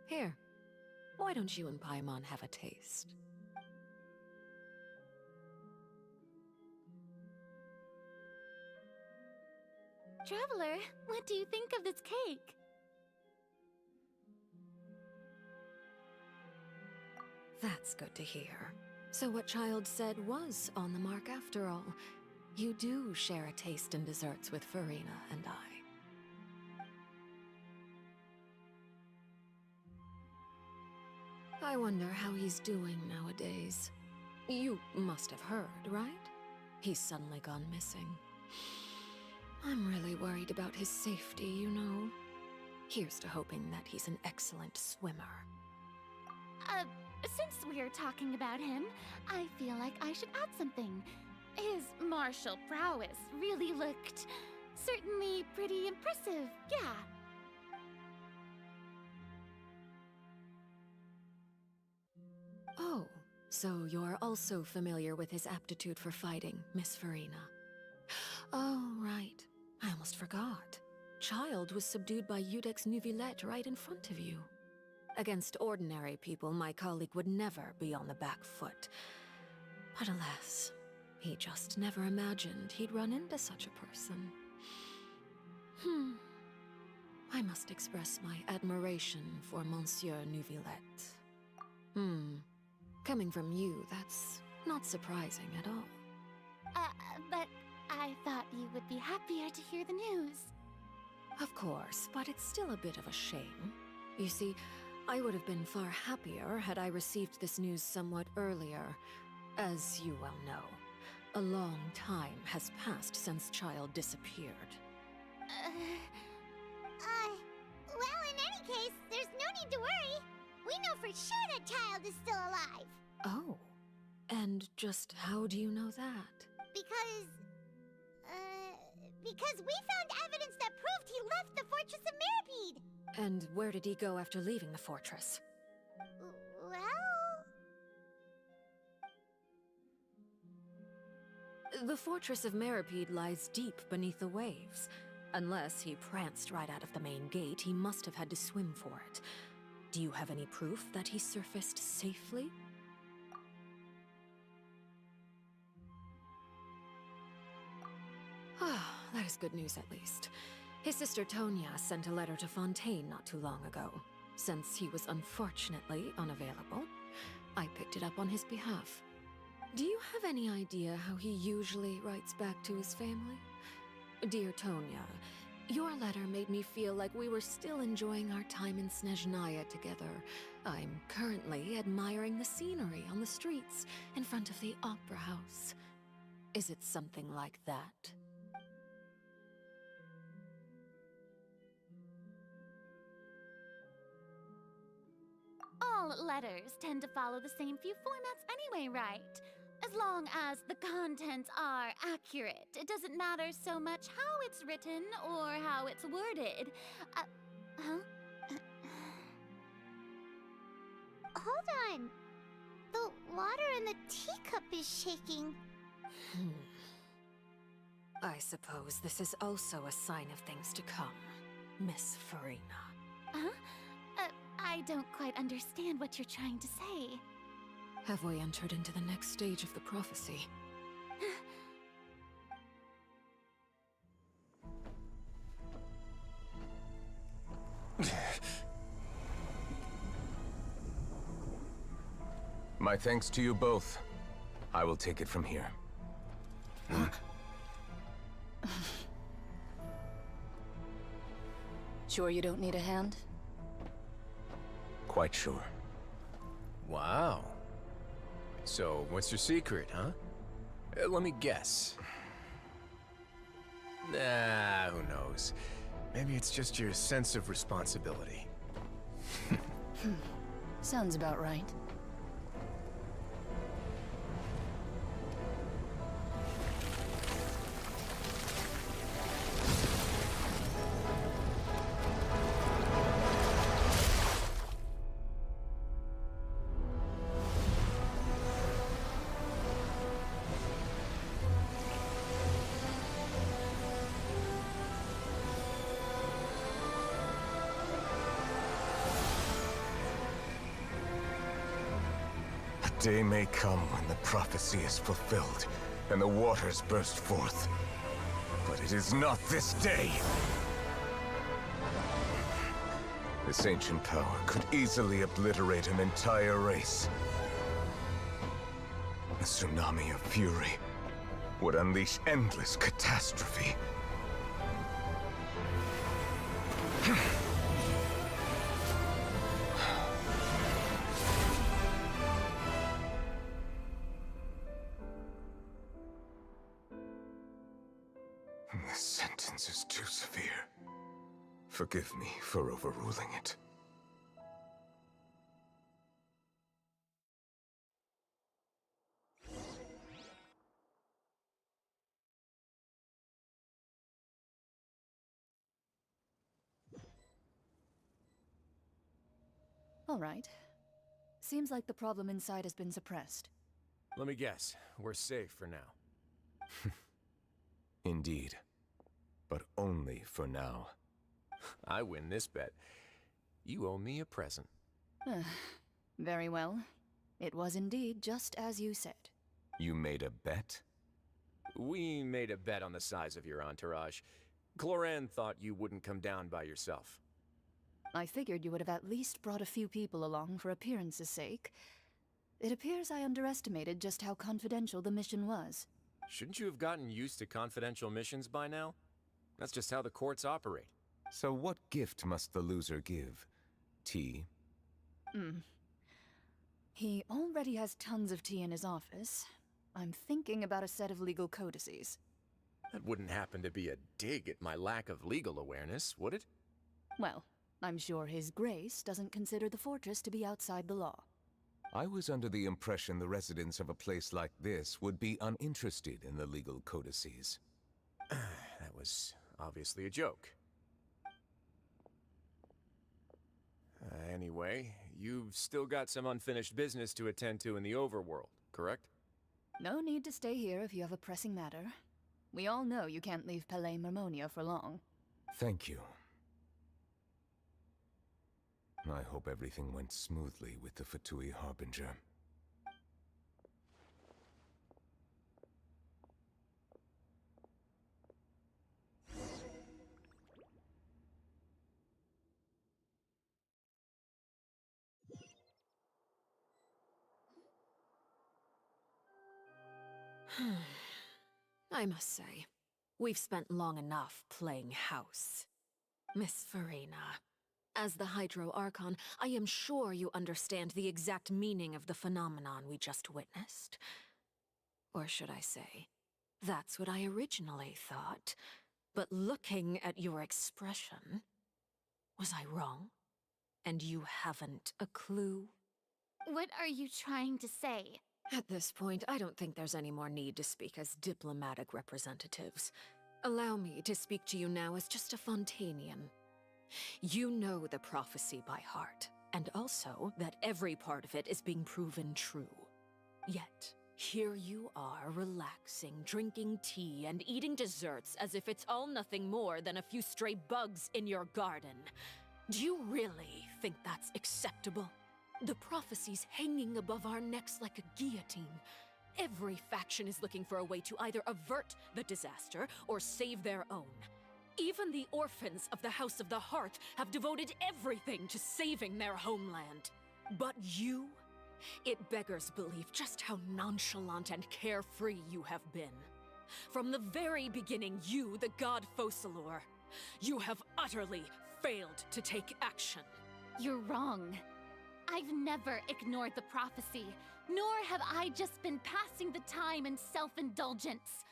Here, why don't you and Paimon have a taste? Traveler, what do you think of this cake? That's good to hear. So what Child said was on the mark after all. You do share a taste in desserts with Farina and I wonder how he's doing nowadays. You must have heard, right? He's suddenly gone missing. I'm really worried about his safety, you know. Here's to hoping that he's an excellent swimmer. Since we're talking about him, I feel like I should add something. His martial prowess really looked certainly pretty impressive, yeah. Oh, so you're also familiar with his aptitude for fighting, Miss Farina. Oh, right. I almost forgot. Child was subdued by Udex Nuvillette right in front of you. Against ordinary people, my colleague would never be on the back foot. But alas, he just never imagined he'd run into such a person. I must express my admiration for Monsieur Nuvillette. Coming from you, that's not surprising at all. But I thought you would be happier to hear the news. Of course, but it's still a bit of a shame. You see, I would have been far happier had I received this news somewhat earlier. As you well know, a long time has passed since Child disappeared. Well, in any case, there's no need to worry. We know for sure that Child is still alive. Oh, and just how do you know that? Because we found evidence that proved he left the Fortress of Mirapede. And where did he go after leaving the fortress? Well... The Fortress of Mirapede lies deep beneath the waves. Unless he pranced right out of the main gate, he must have had to swim for it. Do you have any proof that he surfaced safely? Ah, that is good news at least. His sister Tonya sent a letter to Fontaine not too long ago. Since he was unfortunately unavailable, I picked it up on his behalf. Do you have any idea how he usually writes back to his family? Dear Tonya, your letter made me feel like we were still enjoying our time in Snezhnaya together. I'm currently admiring the scenery on the streets in front of the Opera House. Is it something like that? All letters tend to follow the same few formats anyway, right? As long as the contents are accurate, it doesn't matter so much how it's written or how it's worded. Hold on. The water in the teacup is shaking. I suppose this is also a sign of things to come, Miss Farina. I don't quite understand what you're trying to say. Have we entered into the next stage of the prophecy? My thanks to you both. I will take it from here. Sure you don't need a hand? Quite sure. Wow. So, what's your secret, huh? Let me guess. Nah, who knows? Maybe it's just your sense of responsibility. Sounds about right. A day may come when the prophecy is fulfilled, and the waters burst forth. But it is not this day! This ancient power could easily obliterate an entire race. A tsunami of fury would unleash endless catastrophe. This sentence is too severe. Forgive me for overruling it. All right. Seems like the problem inside has been suppressed. Let me guess. We're safe for now. Indeed. But only for now. I win this bet. You owe me a present. Very well. It was indeed just as you said. You made a bet? We made a bet on the size of your entourage. Cloran thought you wouldn't come down by yourself. I figured you would have at least brought a few people along for appearance's sake. It appears I underestimated just how confidential the mission was. Shouldn't you have gotten used to confidential missions by now? That's just how the courts operate. So what gift must the loser give? Tea? He already has tons of tea in his office. I'm thinking about a set of legal codices. That wouldn't happen to be a dig at my lack of legal awareness, would it? Well, I'm sure His Grace doesn't consider the fortress to be outside the law. I was under the impression the residents of a place like this would be uninterested in the legal codices. That was obviously a joke. Anyway, you've still got some unfinished business to attend to in the overworld, correct? No need to stay here if you have a pressing matter. We all know you can't leave Palais Mermonia for long. Thank you. I hope everything went smoothly with the Fatui Harbinger. I must say, we've spent long enough playing house. Miss Farina, as the Hydro Archon, I am sure you understand the exact meaning of the phenomenon we just witnessed. Or should I say, that's what I originally thought. But looking at your expression, was I wrong? And you haven't a clue? What are you trying to say? At this point, I don't think there's any more need to speak as diplomatic representatives. Allow me to speak to you now as just a Fontanian. You know the prophecy by heart, and also that every part of it is being proven true. Yet, here you are relaxing, drinking tea, and eating desserts as if it's all nothing more than a few stray bugs in your garden. Do you really think that's acceptable? The prophecy's hanging above our necks like a guillotine. Every faction is looking for a way to either avert the disaster or save their own. Even the orphans of the House of the Hearth have devoted everything to saving their homeland. But you? It beggars belief just how nonchalant and carefree you have been. From the very beginning, you, the god Focalor, you have utterly failed to take action. You're wrong. I've never ignored the prophecy, nor have I just been passing the time in self-indulgence.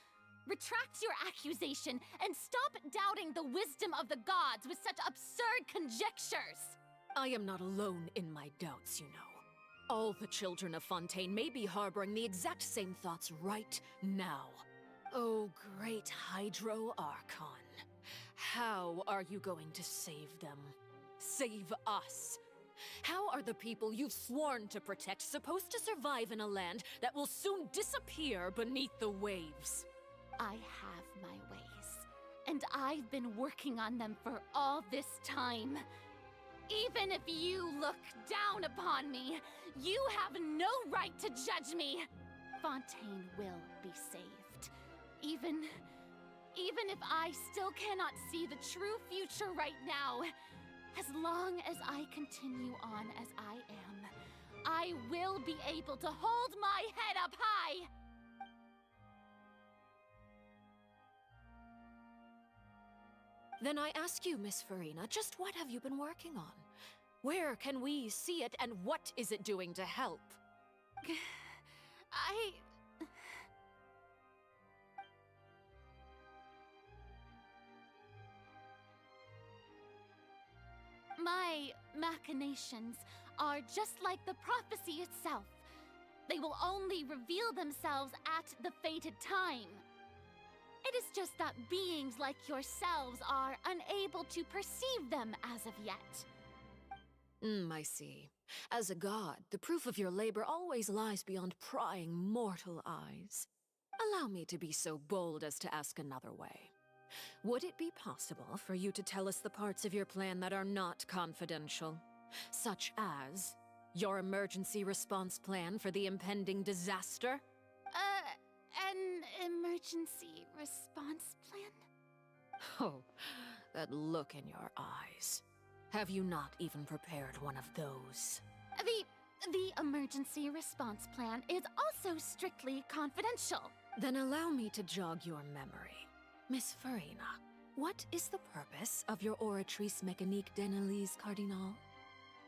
Retract your accusation and stop doubting the wisdom of the gods with such absurd conjectures! I am not alone in my doubts, you know. All the children of Fontaine may be harboring the exact same thoughts right now. Oh, great Hydro Archon. How are you going to save them? Save us? How are the people you've sworn to protect supposed to survive in a land that will soon disappear beneath the waves? I have my ways, and I've been working on them for all this time. Even if you look down upon me, you have no right to judge me. Fontaine will be saved. Even if I still cannot see the true future right now, as long as I continue on as I am, I will be able to hold my head up high. Then I ask you, Miss Farina, just what have you been working on? Where can we see it, and what is it doing to help? My machinations are just like the prophecy itself. They will only reveal themselves at the fated time. It is just that beings like yourselves are unable to perceive them as of yet. I see. As a god, the proof of your labor always lies beyond prying mortal eyes. Allow me to be so bold as to ask another way. Would it be possible for you to tell us the parts of your plan that are not confidential? Such as your emergency response plan for the impending disaster? An emergency response plan? Oh, that look in your eyes. Have you not even prepared one of those? The emergency response plan is also strictly confidential. Then allow me to jog your memory. Miss Farina, what is the purpose of your Oratrice Mécanique d'Analyse Cardinal?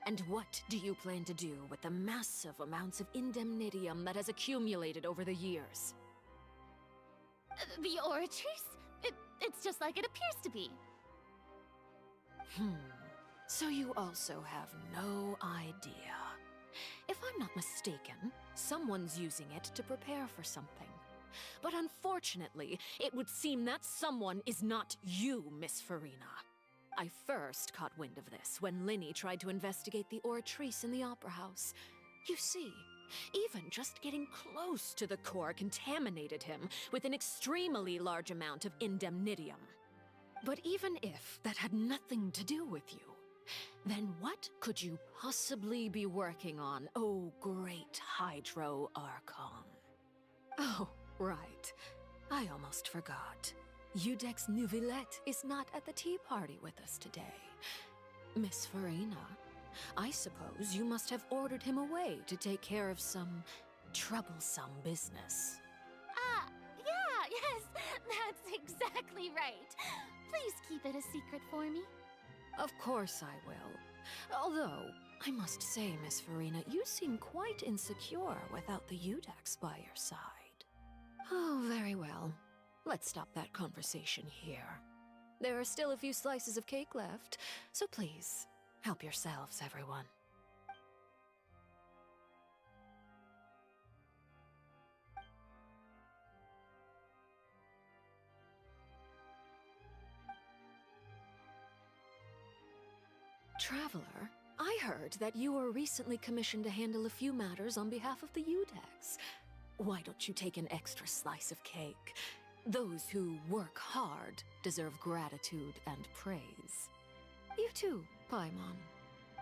And what do you plan to do with the massive amounts of indemnitium that has accumulated over the years? The Oratrice? It's just like it appears to be. So you also have no idea. If I'm not mistaken, someone's using it to prepare for something. But unfortunately, it would seem that someone is not you, Miss Farina. I first caught wind of this when Linny tried to investigate the Oratrice in the Opera House. You see, even just getting close to the core contaminated him with an extremely large amount of indemnitium. But even if that had nothing to do with you, then what could you possibly be working on, oh great Hydro Archon? Oh, right. I almost forgot. Udex Nouvillette is not at the tea party with us today. Miss Farina, I suppose you must have ordered him away to take care of some troublesome business. Yeah, yes, that's exactly right. Please keep it a secret for me. Of course I will. Although, I must say, Miss Farina, you seem quite insecure without the Udex by your side. Oh, very well. Let's stop that conversation here. There are still a few slices of cake left, so please, help yourselves, everyone. Traveler, I heard that you were recently commissioned to handle a few matters on behalf of the Udex. Why don't you take an extra slice of cake? Those who work hard deserve gratitude and praise. You too, Paimon.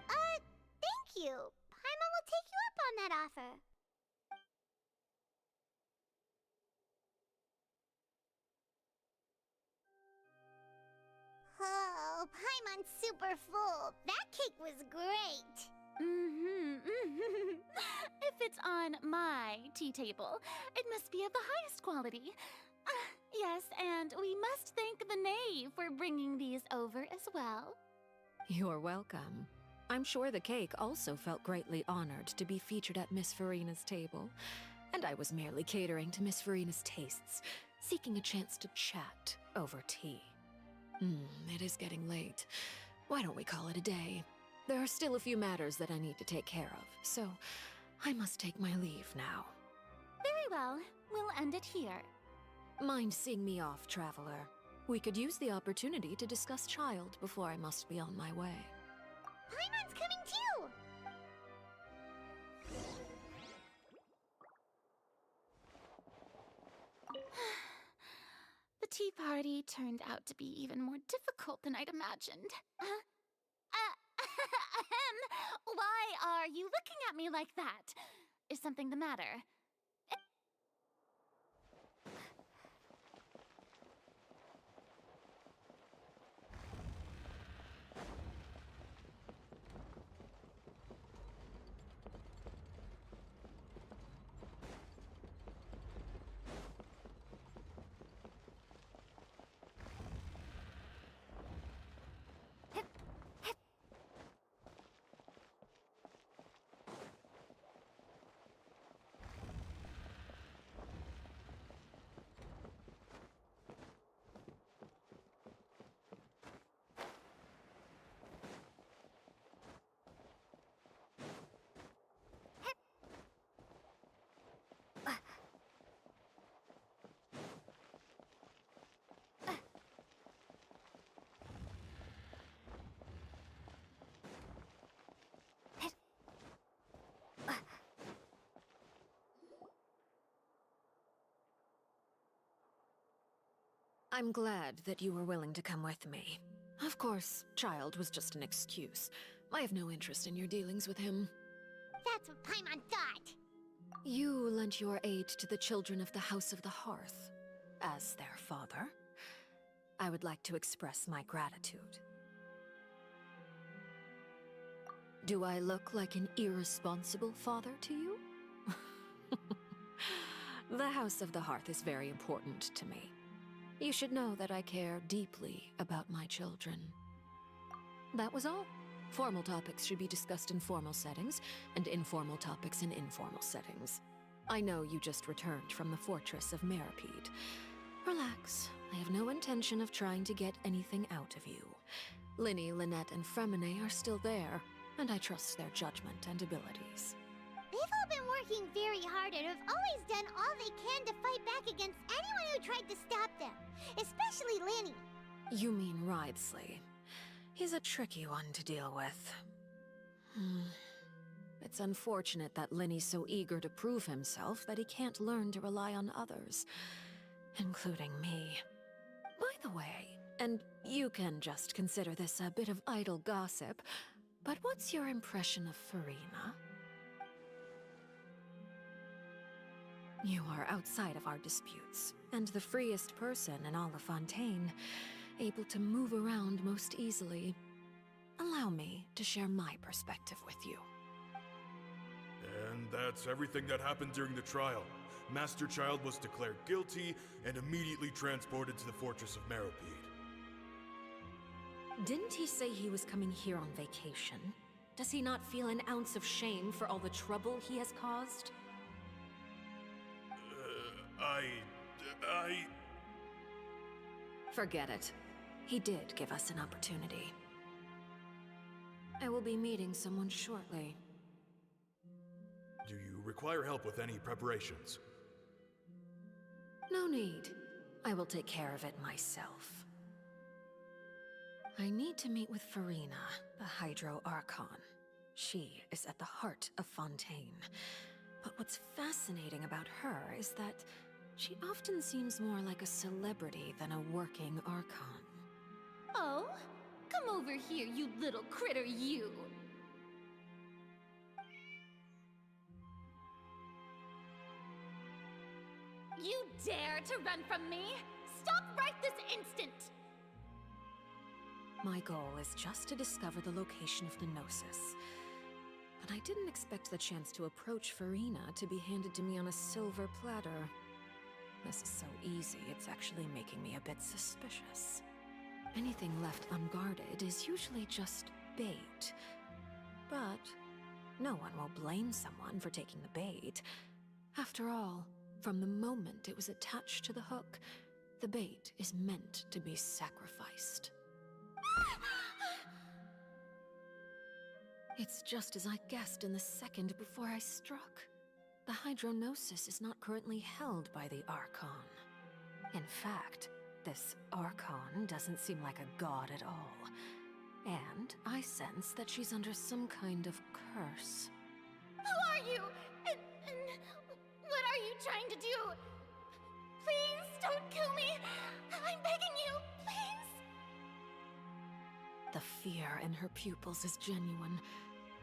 Thank you. Paimon will take you up on that offer. Oh, Paimon's super full. That cake was great. If it's on my tea table, it must be of the highest quality. Yes, and we must thank the knave for bringing these over as well. You're welcome. I'm sure the cake also felt greatly honored to be featured at Miss Farina's table. And I was merely catering to Miss Farina's tastes, seeking a chance to chat over tea. It is getting late. Why don't we call it a day? There are still a few matters that I need to take care of, so I must take my leave now. Very well. We'll end it here. Mind seeing me off, traveler. We could use the opportunity to discuss Child before I must be on my way. Paimon's coming too! The tea party turned out to be even more difficult than I'd imagined. Why are you looking at me like that? Is something the matter? I'm glad that you were willing to come with me. Of course, Child was just an excuse. I have no interest in your dealings with him. That's what Paimon thought. You lent your aid to the children of the House of the Hearth. As their father, I would like to express my gratitude. Do I look like an irresponsible father to you? The House of the Hearth is very important to me. You should know that I care deeply about my children. That was all. Formal topics should be discussed in formal settings, and informal topics in informal settings. I know you just returned from the fortress of Meripede. Relax. I have no intention of trying to get anything out of you. Linny, Lynette, and Fremine are still there, and I trust their judgment and abilities. They've all been working very hard and have always done all they can to fight back against anyone who tried to stop them. Especially Linny. You mean Wriothesley. He's a tricky one to deal with. It's unfortunate that Linny's so eager to prove himself that he can't learn to rely on others, including me. By the way, and you can just consider this a bit of idle gossip, but what's your impression of Farina? You are outside of our disputes, and the freest person in all of Fontaine, able to move around most easily. Allow me to share my perspective with you. And that's everything that happened during the trial. Master Child was declared guilty and immediately transported to the Fortress of Meripede. Didn't he say he was coming here on vacation? Does he not feel an ounce of shame for all the trouble he has caused? Forget it. He did give us an opportunity. I will be meeting someone shortly. Do you require help with any preparations? No need. I will take care of it myself. I need to meet with Farina, the Hydro Archon. She is at the heart of Fontaine. But what's fascinating about her is that she often seems more like a celebrity than a working Archon. Oh? Come over here, you little critter, you! You dare to run from me? Stop right this instant! My goal is just to discover the location of the Gnosis. But I didn't expect the chance to approach Farina to be handed to me on a silver platter. This is so easy, it's actually making me a bit suspicious. Anything left unguarded is usually just bait. But no one will blame someone for taking the bait. After all, from the moment it was attached to the hook, the bait is meant to be sacrificed. It's just as I guessed in the second before I struck. The Hydronosis is not currently held by the Archon. In fact, this Archon doesn't seem like a god at all. And I sense that she's under some kind of curse. Who are you? And what are you trying to do? Please don't kill me. I'm begging you, please. The fear in her pupils is genuine,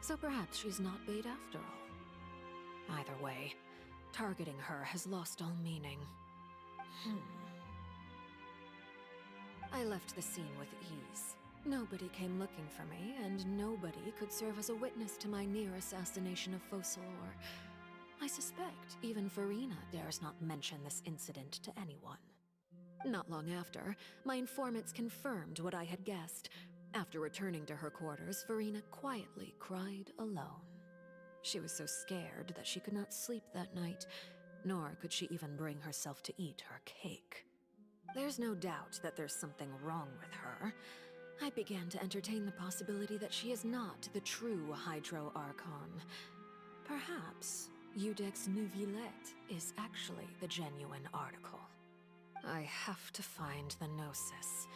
so perhaps she's not bait after all. Either way, targeting her has lost all meaning. I left the scene with ease. Nobody came looking for me, and nobody could serve as a witness to my near assassination of Focalor. I suspect even Farina dares not mention this incident to anyone. Not long after, my informants confirmed what I had guessed. After returning to her quarters, Farina quietly cried alone. She was so scared that she could not sleep that night, nor could she even bring herself to eat her cake. There's no doubt that there's something wrong with her. I began to entertain the possibility that she is not the true Hydro Archon. Perhaps Iudex Neuvillette is actually the genuine article. I have to find the Gnosis.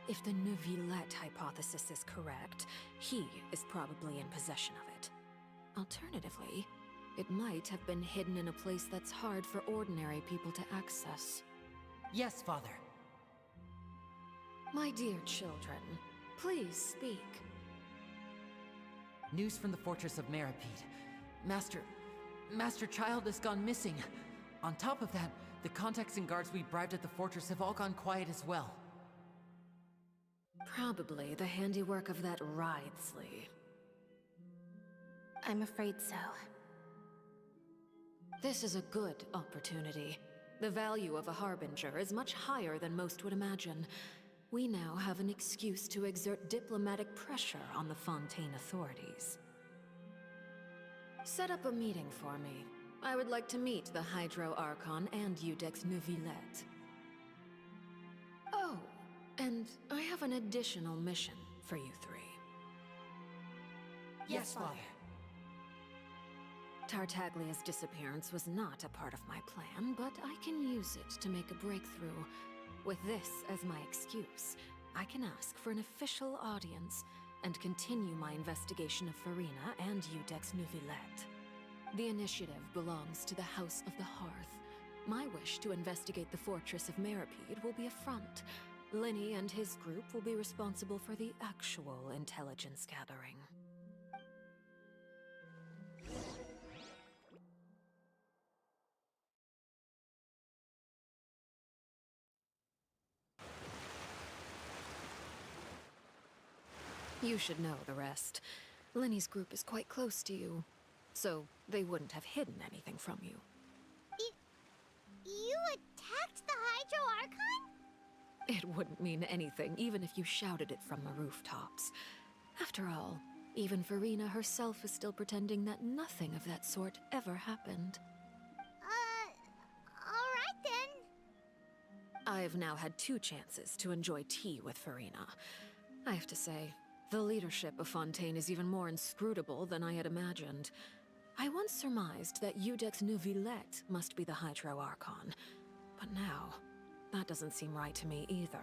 If the Neuvillette hypothesis is correct, he is probably in possession of it. Alternatively, it might have been hidden in a place that's hard for ordinary people to access. Yes, Father. My dear children, please speak. News from the fortress of Meripede. Master Child has gone missing. On top of that, the contacts and guards we bribed at the fortress have all gone quiet as well. Probably the handiwork of that Wriothesley. I'm afraid so. This is a good opportunity. The value of a Harbinger is much higher than most would imagine. We now have an excuse to exert diplomatic pressure on the Fontaine authorities. Set up a meeting for me. I would like to meet the Hydro Archon and Iudex Neuvillette. Oh, and I have an additional mission for you three. Yes, Father. Tartaglia's disappearance was not a part of my plan, but I can use it to make a breakthrough. With this as my excuse, I can ask for an official audience and continue my investigation of Farina and Iudex Neuvillette. The initiative belongs to the House of the Hearth. My wish to investigate the fortress of Meripede will be a front. Linny and his group will be responsible for the actual intelligence gathering. You should know the rest. Linny's group is quite close to you, so they wouldn't have hidden anything from you. You attacked the Hydro Archon? It wouldn't mean anything, even if you shouted it from the rooftops. After all, even Farina herself is still pretending that nothing of that sort ever happened. Alright then. I've now had 2 chances to enjoy tea with Farina. I have to say, the leadership of Fontaine is even more inscrutable than I had imagined. I once surmised that Iudex Neuvillette must be the Hydro Archon, but now, that doesn't seem right to me either.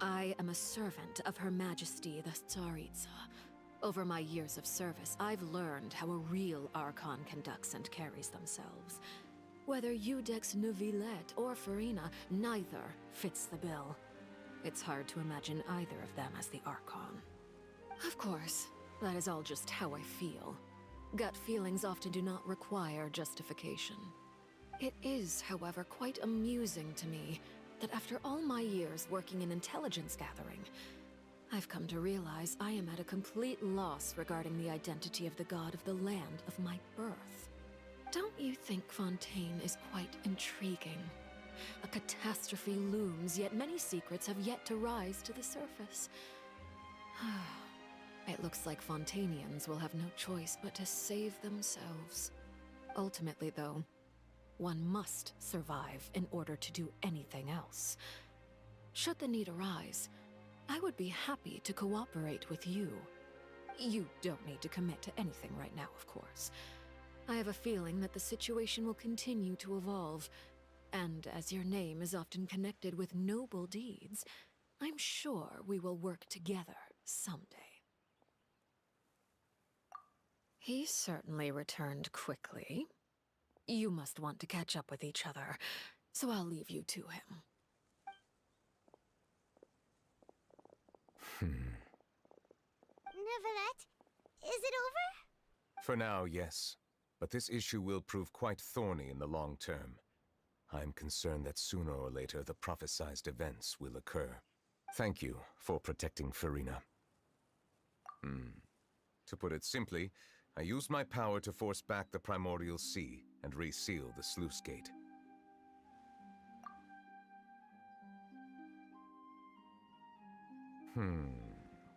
I am a servant of Her Majesty the Tsaritsa. Over my years of service, I've learned how a real Archon conducts and carries themselves. Whether Iudex Neuvillette or Farina, neither fits the bill. It's hard to imagine either of them as the Archon. Of course, that is all just how I feel. Gut feelings often do not require justification. It is, however, quite amusing to me that after all my years working in intelligence gathering, I've come to realize I am at a complete loss regarding the identity of the god of the land of my birth. Don't you think Fontaine is quite intriguing? A catastrophe looms, yet many secrets have yet to rise to the surface. It looks like Fontainians will have no choice but to save themselves. Ultimately, though, one must survive in order to do anything else. Should the need arise, I would be happy to cooperate with you. You don't need to commit to anything right now, of course. I have a feeling that the situation will continue to evolve, and as your name is often connected with noble deeds, I'm sure we will work together someday. He certainly returned quickly. You must want to catch up with each other, so I'll leave you to him. Neuvillette, is it over? For now, yes. But this issue will prove quite thorny in the long term. I'm concerned that sooner or later the prophesized events will occur. Thank you for protecting Furina. To put it simply, I used my power to force back the Primordial Sea and reseal the sluice gate.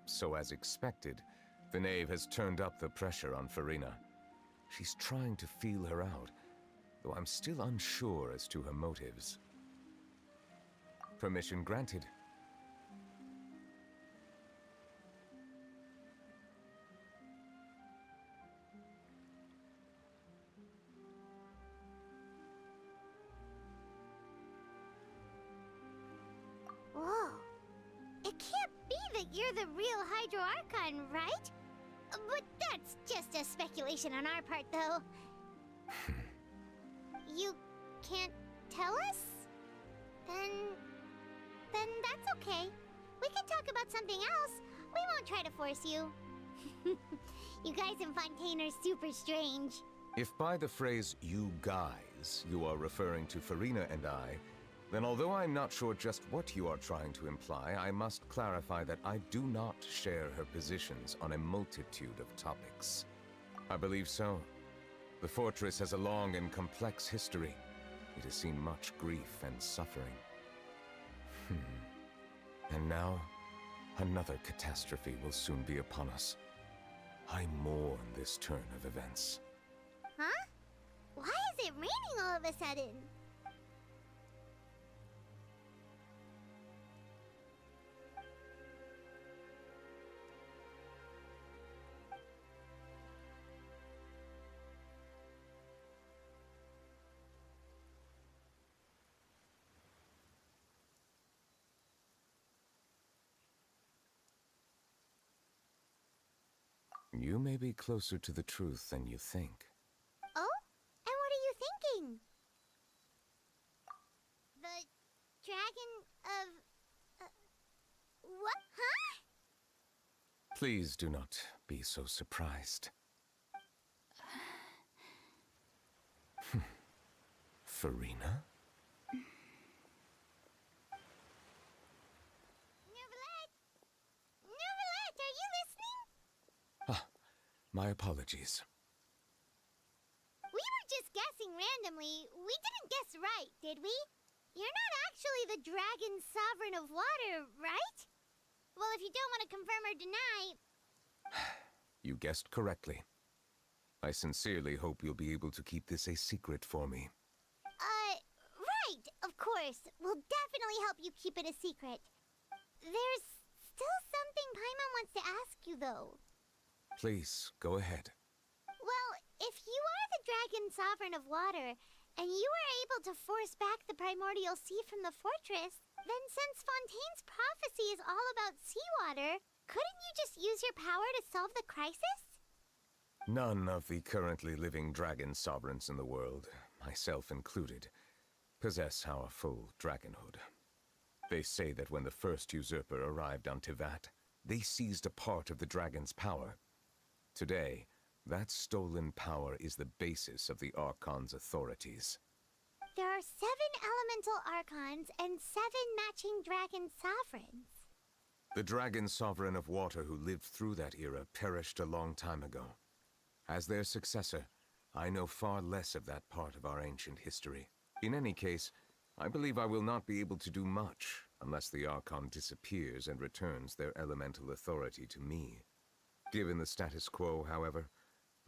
So as expected, the Knave has turned up the pressure on Furina. She's trying to feel her out, though I'm still unsure as to her motives. Permission granted. Whoa. It can't be that you're the real Hydro Archon, right? But that's just a speculation on our part, though. You can't tell us? Then that's okay. We can talk about something else. We won't try to force you. You guys in Fontaine are super strange. If by the phrase, "you guys," you are referring to Furina and I, then although I'm not sure just what you are trying to imply, I must clarify that I do not share her positions on a multitude of topics. I believe so. The fortress has a long and complex history. It has seen much grief and suffering. And now, another catastrophe will soon be upon us. I mourn this turn of events. Huh? Why is it raining all of a sudden? You may be closer to the truth than you think. Oh? And what are you thinking? The dragon of... what? Huh? Please do not be so surprised. Furina? Neuvillette, are you listening? My apologies. We were just guessing randomly. We didn't guess right, did we? You're not actually the dragon sovereign of water, right? Well, if you don't want to confirm or deny... You guessed correctly. I sincerely hope you'll be able to keep this a secret for me. Right, of course. We'll definitely help you keep it a secret. There's still something Paimon wants to ask you, though. Please, go ahead. Well, if you are the dragon sovereign of water, and you were able to force back the primordial sea from the fortress, then since Fontaine's prophecy is all about seawater, couldn't you just use your power to solve the crisis? None of the currently living dragon sovereigns in the world, myself included, possess our full dragonhood. They say that when the first usurper arrived on Tivat, they seized a part of the dragon's power. Today, that stolen power is the basis of the Archon's authorities. There are 7 elemental archons and 7 matching dragon sovereigns. The dragon sovereign of water who lived through that era perished a long time ago. As their successor, I know far less of that part of our ancient history. In any case, I believe I will not be able to do much unless the Archon disappears and returns their elemental authority to me. Given the status quo, however,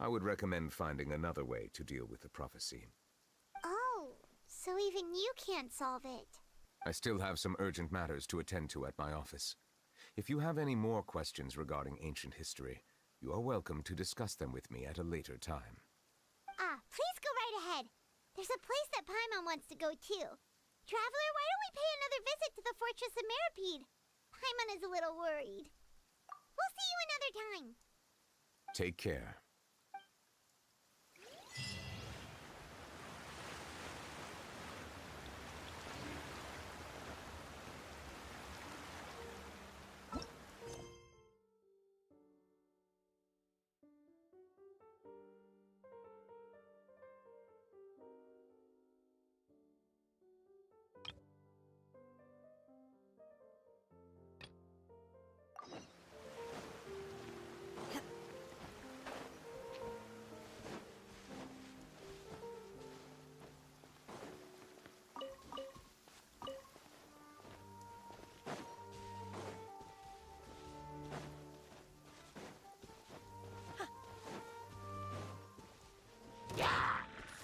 I would recommend finding another way to deal with the prophecy. Oh, so even you can't solve it. I still have some urgent matters to attend to at my office. If you have any more questions regarding ancient history, you are welcome to discuss them with me at a later time. Please go right ahead. There's a place that Paimon wants to go too. Traveler, why don't we pay another visit to the Fortress of Meripede? Paimon is a little worried. We'll see you another time. Take care.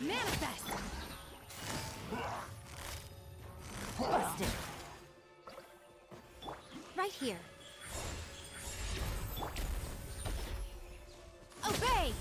Manifest! Busted! Right here. Obey!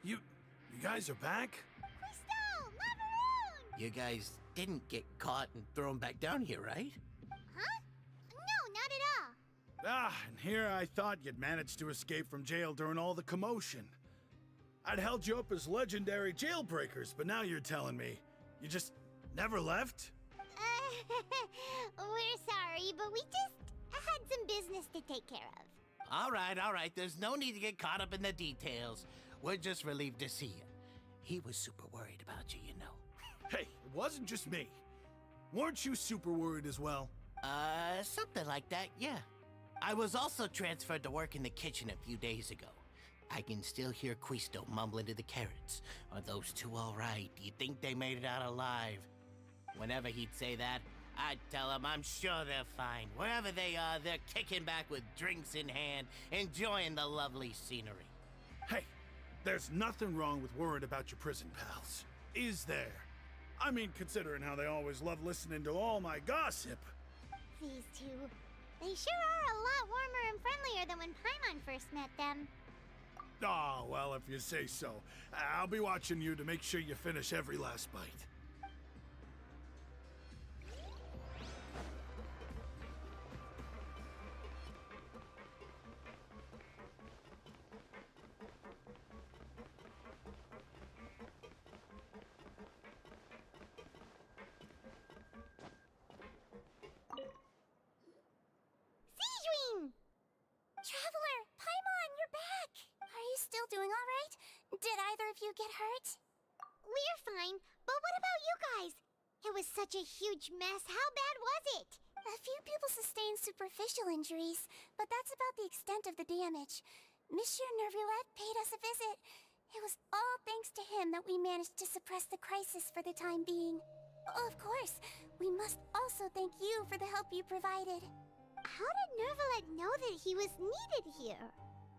You guys are back? Crystal! Macaroon! You guys didn't get caught and thrown back down here, right? Huh? No, not at all. And here I thought you'd managed to escape from jail during all the commotion. I'd held you up as legendary jailbreakers, but now you're telling me you just never left? We're sorry, but we just had some business to take care of. All right. There's no need to get caught up in the details. We're just relieved to see you. He was super worried about you, you know. Hey, it wasn't just me. Weren't you super worried as well? Something like that, yeah. I was also transferred to work in the kitchen a few days ago. I can still hear Quisto mumbling to the carrots. Are those two all right? Do you think they made it out alive? Whenever he'd say that, I'd tell him I'm sure they're fine. Wherever they are, they're kicking back with drinks in hand, enjoying the lovely scenery. Hey, there's nothing wrong with worrying about your prison pals, is there? I mean, considering how they always love listening to all my gossip. These two, they sure are a lot warmer and friendlier than when Paimon first met them. Oh, well, if you say so. I'll be watching you to make sure you finish every last bite. Traveler, Paimon, you're back! Are you still doing all right? Did either of you get hurt? We're fine, but what about you guys? It was such a huge mess. How bad was it? A few people sustained superficial injuries, but that's about the extent of the damage. Monsieur Nervulette paid us a visit. It was all thanks to him that we managed to suppress the crisis for the time being. Of course, we must also thank you for the help you provided. How did Nervulette know that he was needed here?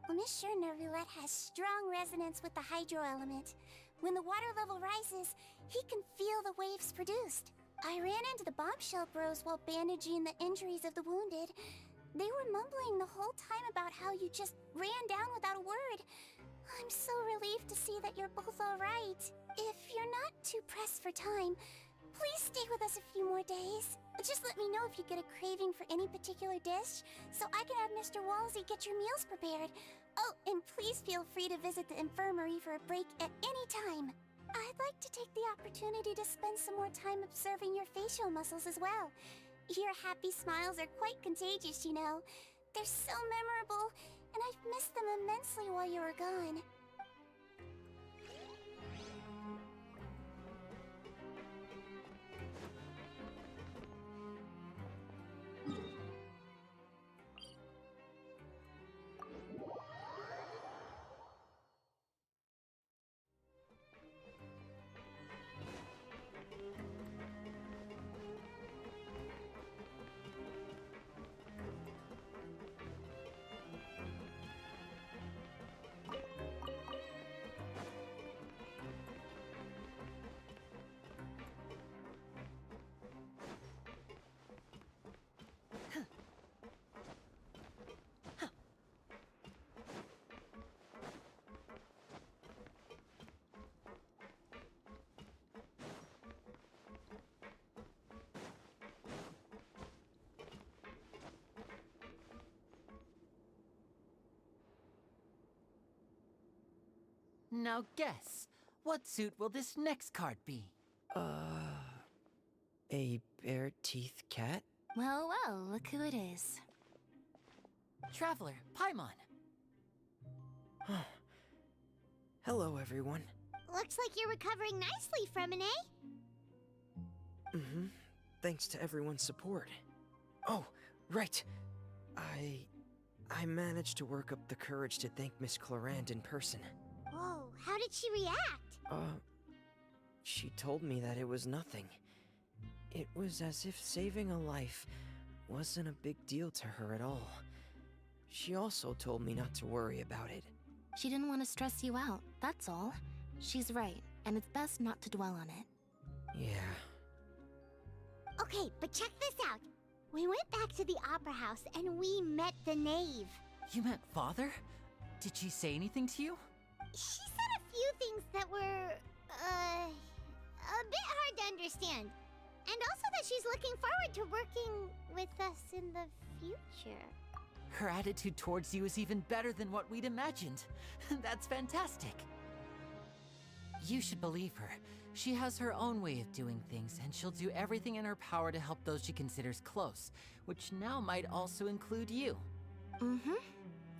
Well, Monsieur Nervulette has strong resonance with the hydro element. When the water level rises, he can feel the waves produced. I ran into the bombshell bros while bandaging the injuries of the wounded. They were mumbling the whole time about how you just ran down without a word. I'm so relieved to see that you're both alright. If you're not too pressed for time, please stay with us a few more days. Just let me know if you get a craving for any particular dish, so I can have Mr. Walsey get your meals prepared. Oh, and please feel free to visit the infirmary for a break at any time. I'd like to take the opportunity to spend some more time observing your facial muscles as well. Your happy smiles are quite contagious, you know. They're so memorable, and I've missed them immensely while you were gone. Now guess, what suit will this next card be? A bare-teeth cat? Well, well, look who it is. Traveler, Paimon. Hello, everyone. Looks like you're recovering nicely from an A. Mm-hmm. Thanks to everyone's support. Oh, right. I managed to work up the courage to thank Miss Clorand in person. Whoa, how did she react? She told me that it was nothing. It was as if saving a life wasn't a big deal to her at all. She also told me not to worry about it. She didn't want to stress you out, that's all. She's right, and it's best not to dwell on it. Yeah. Okay, but check this out. We went back to the Opera House and we met the knave. You met Father? Did she say anything to you? She said a few things that were, a bit hard to understand. And also that she's looking forward to working with us in the future. Her attitude towards you is even better than what we'd imagined. That's fantastic. You should believe her. She has her own way of doing things, and she'll do everything in her power to help those she considers close, which now might also include you. Mm-hmm.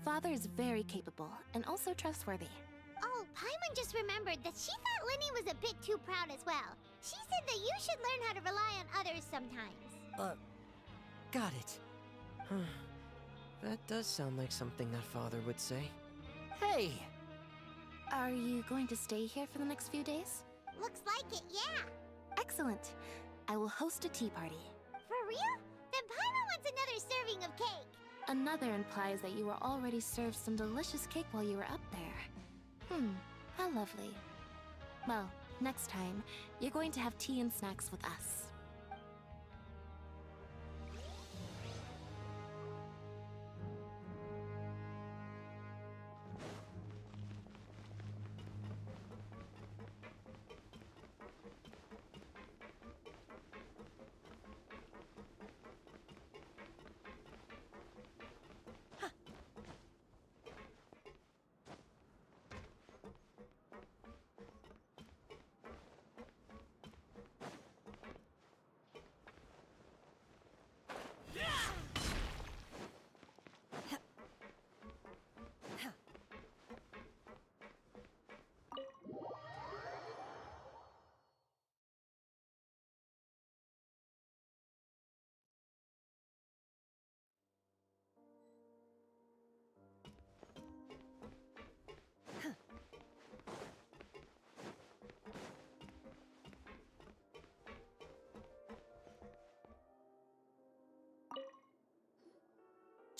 Father is very capable, and also trustworthy. Oh, Paimon just remembered that she thought Linny was a bit too proud as well. She said that you should learn how to rely on others sometimes. Got it. That does sound like something that Father would say. Hey! Are you going to stay here for the next few days? Looks like it, yeah. Excellent. I will host a tea party. For real? Then Paimon wants another serving of cake. Another implies that you were already served some delicious cake while you were up there. How lovely. Well, next time, you're going to have tea and snacks with us.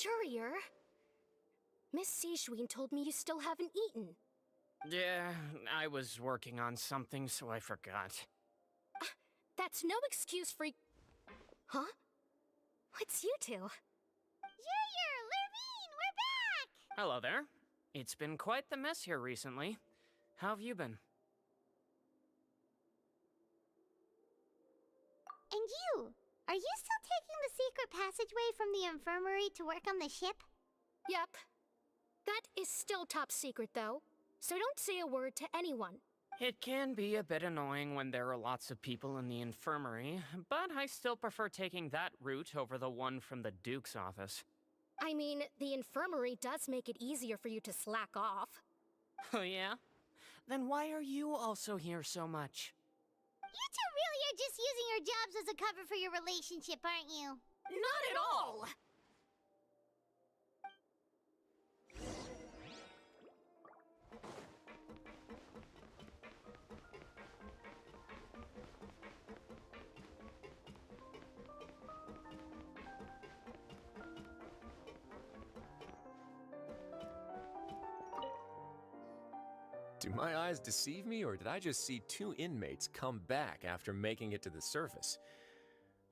Courier? Miss Sijwin told me you still haven't eaten. Yeah, I was working on something, so I forgot. That's no excuse for... Huh? It's you two. Junior, Lurvine, we're back! Hello there. It's been quite the mess here recently. How have you been? And you? Are you still taking the secret passageway from the infirmary to work on the ship? Yep. That is still top secret, though. So don't say a word to anyone. It can be a bit annoying when there are lots of people in the infirmary, but I still prefer taking that route over the one from the Duke's office. I mean, the infirmary does make it easier for you to slack off. Oh yeah? Then why are you also here so much? You two really are just using your jobs as a cover for your relationship, aren't you? Not at all! Do my eyes deceive me, or did I just see two inmates come back after making it to the surface?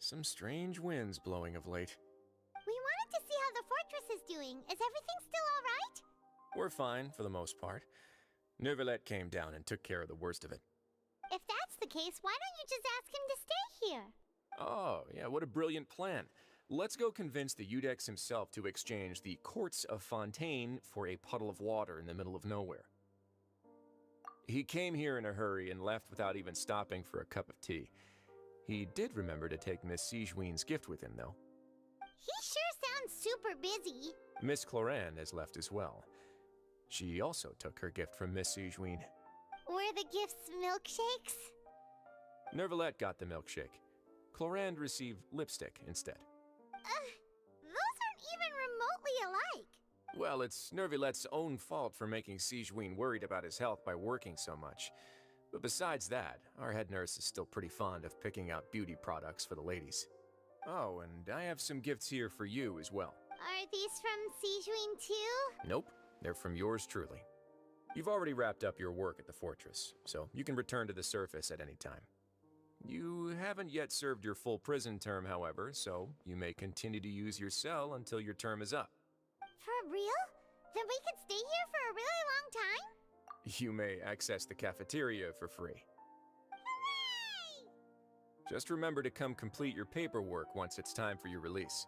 Some strange winds blowing of late. We wanted to see how the fortress is doing. Is everything still alright? We're fine, for the most part. Neuvillette came down and took care of the worst of it. If that's the case, why don't you just ask him to stay here? Oh, yeah, what a brilliant plan. Let's go convince the Eudex himself to exchange the Courts of Fontaine for a puddle of water in the middle of nowhere. He came here in a hurry and left without even stopping for a cup of tea. He did remember to take Miss Sijwin's gift with him, though. He sure sounds super busy. Miss Cloran has left as well. She also took her gift from Miss Sijwin. Were the gifts milkshakes? Neuvillette got the milkshake. Cloran received lipstick instead. Those aren't even remotely alike. Well, it's Neuvillette's own fault for making Sijwin worried about his health by working so much. But besides that, our head nurse is still pretty fond of picking out beauty products for the ladies. Oh, and I have some gifts here for you as well. Are these from Sijwin too? Nope, they're from yours truly. You've already wrapped up your work at the fortress, so you can return to the surface at any time. You haven't yet served your full prison term, however, so you may continue to use your cell until your term is up. For real? Then we could stay here for a really long time? You may access the cafeteria for free. Hooray! Just remember to come complete your paperwork once it's time for your release.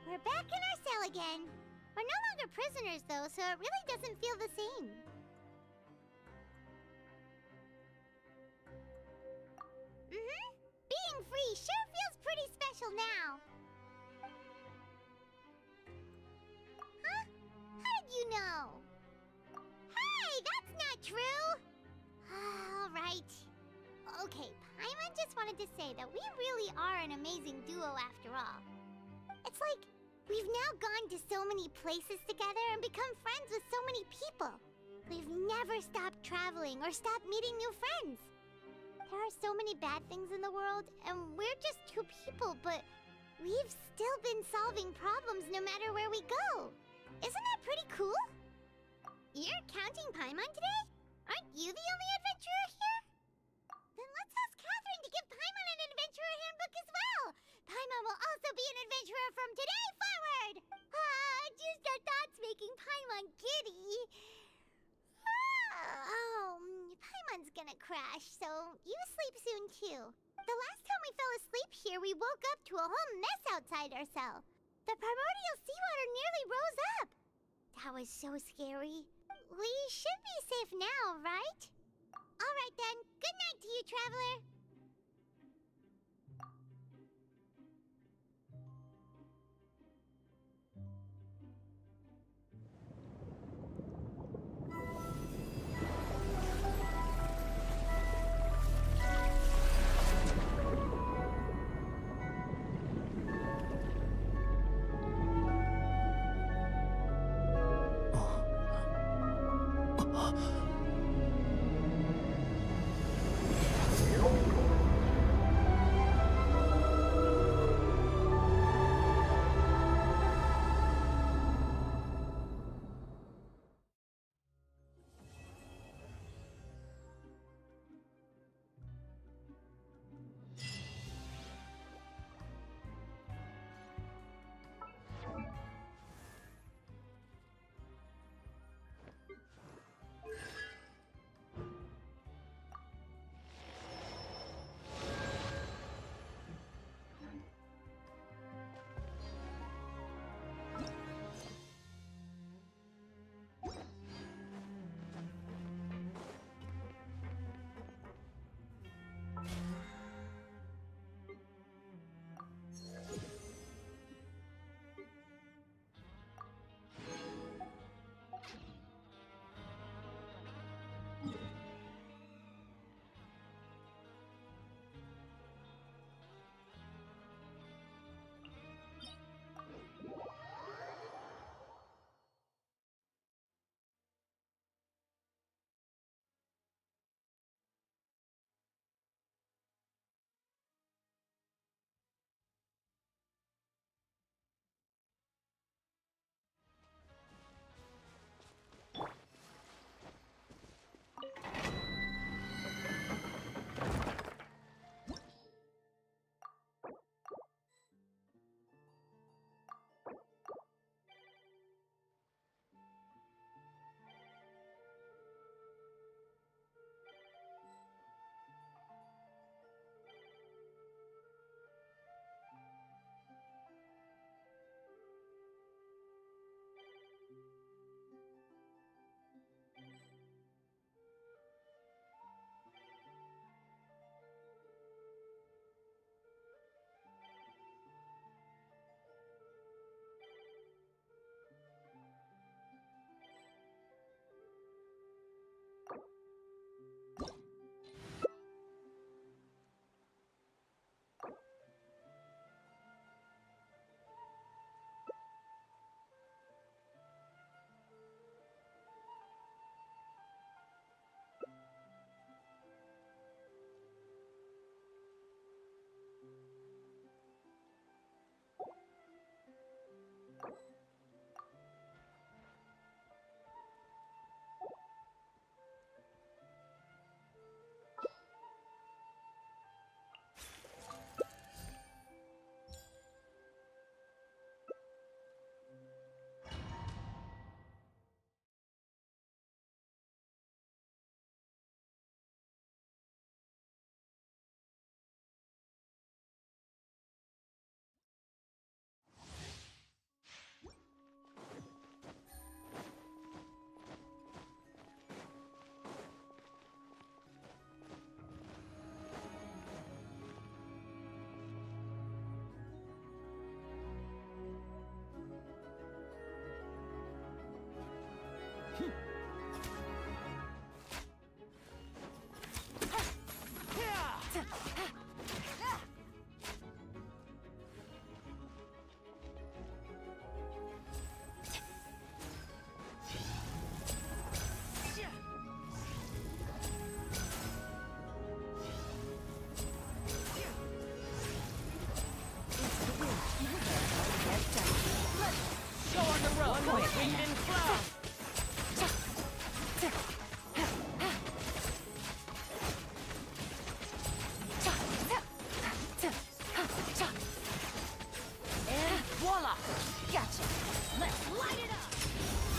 We're back in our cell again. We're no longer prisoners, though, so it really doesn't feel the same. Being free sure feels pretty special now. Huh? How did you know? Hey, that's not true! All right. Okay, Paimon just wanted to say that we really are an amazing duo after all. It's like we've now gone to so many places together and become friends with so many people. We've never stopped traveling or stopped meeting new friends. There are so many bad things in the world, and we're just two people, but we've still been solving problems no matter where we go. Isn't that pretty cool? You're counting Paimon today? Aren't you the only adventurer here? Then let's ask Catherine to give Paimon an adventurer handbook as well. Paimon will also be an adventurer from today forward! Just the thoughts making Paimon giddy. Paimon's gonna crash, so you sleep soon too. The last time we fell asleep here, we woke up to a whole mess outside our cell. The primordial seawater nearly rose up. That was so scary. We should be safe now, right? Alright then, good night to you, Traveler.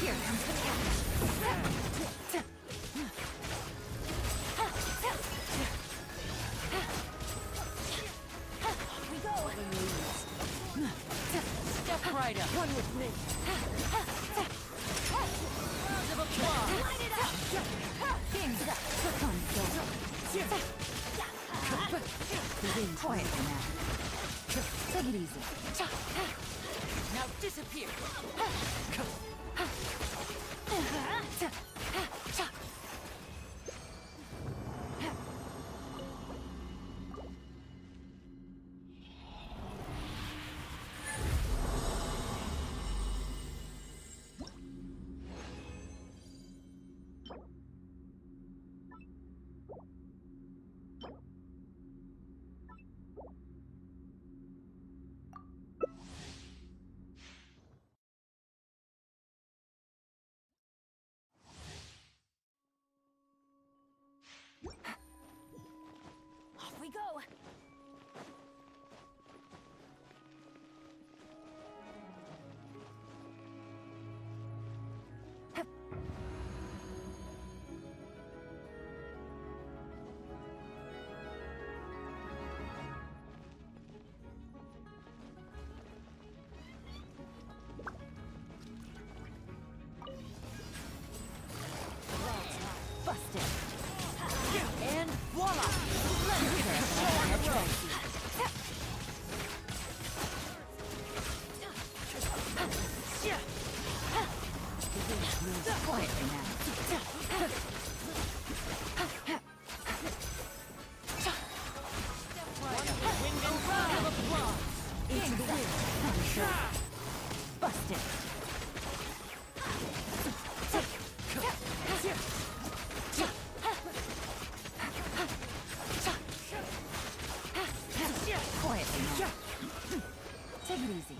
Here comes the catch. Off we go. Step right up. One with me. Round of applause. Light it up. Kings up. Quiet now. Take it easy. Now disappear. Off we go. Busted. And voila! Quietly now. Into the wind. Busted. Quietly now. Take it easy.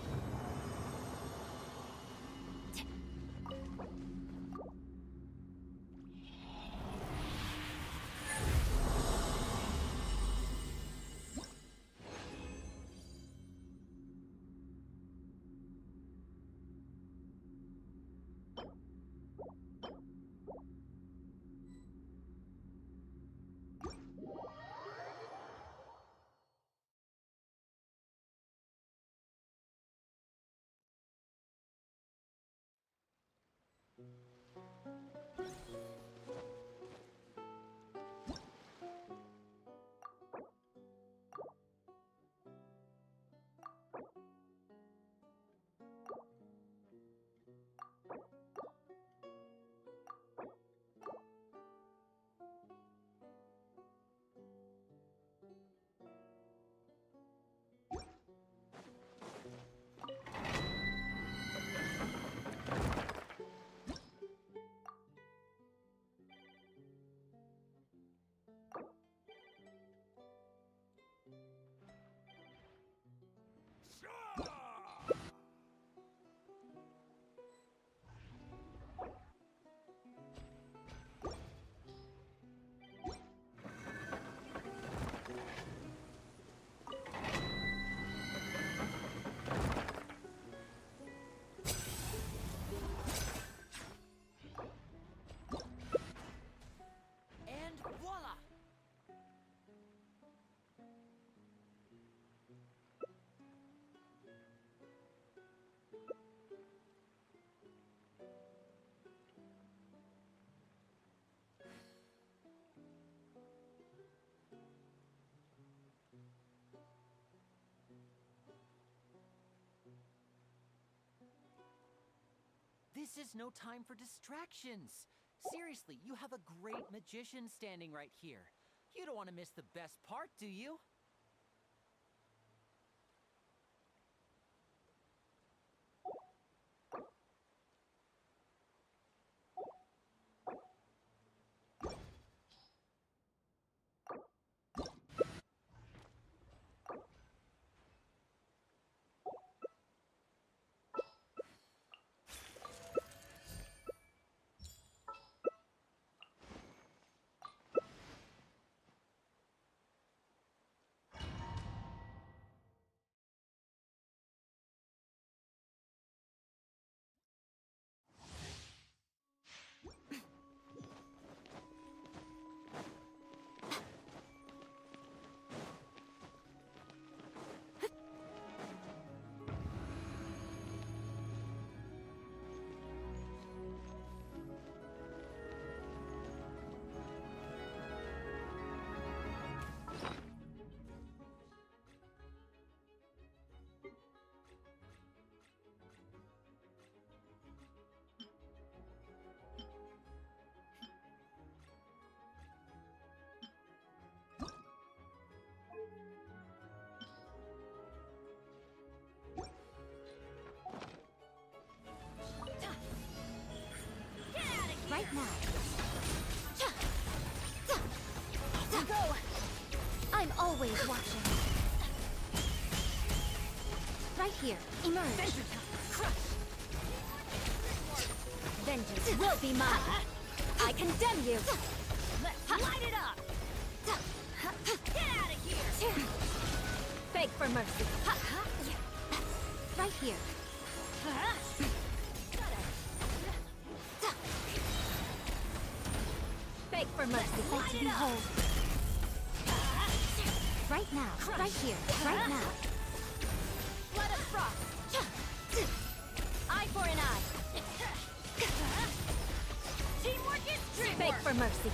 This is no time for distractions. Seriously, you have a great magician standing right here. You don't want to miss the best part, do you? Right now. Go! I'm always watching. Right here. Emerge. Vengeance will be mine. I condemn you. Let's light it up. Get out of here. Beg for mercy. Right here. Beg for mercy. Sight to behold. Right now. Right here. Right now. Blood of frost. Eye for an eye. Teamwork is dreamwork. Beg for mercy.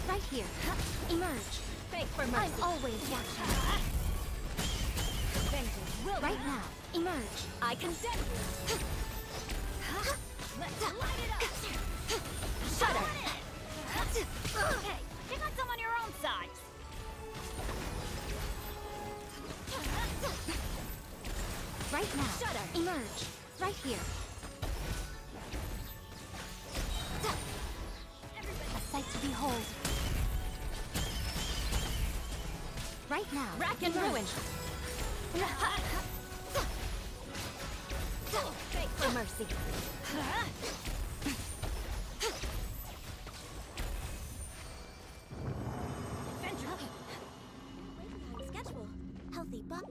Right here. Emerge. Beg for mercy. I'm always watching. Vengeance will right now. Emerge. I condemn you. Let's light it up. Shudder. Hey, pick on someone your own size. Right now. Shudder. Emerge. Right here. A sight to behold. Right now. Rack and ruin. Beg for mercy. Adventure. Way behind schedule. Healthy buck.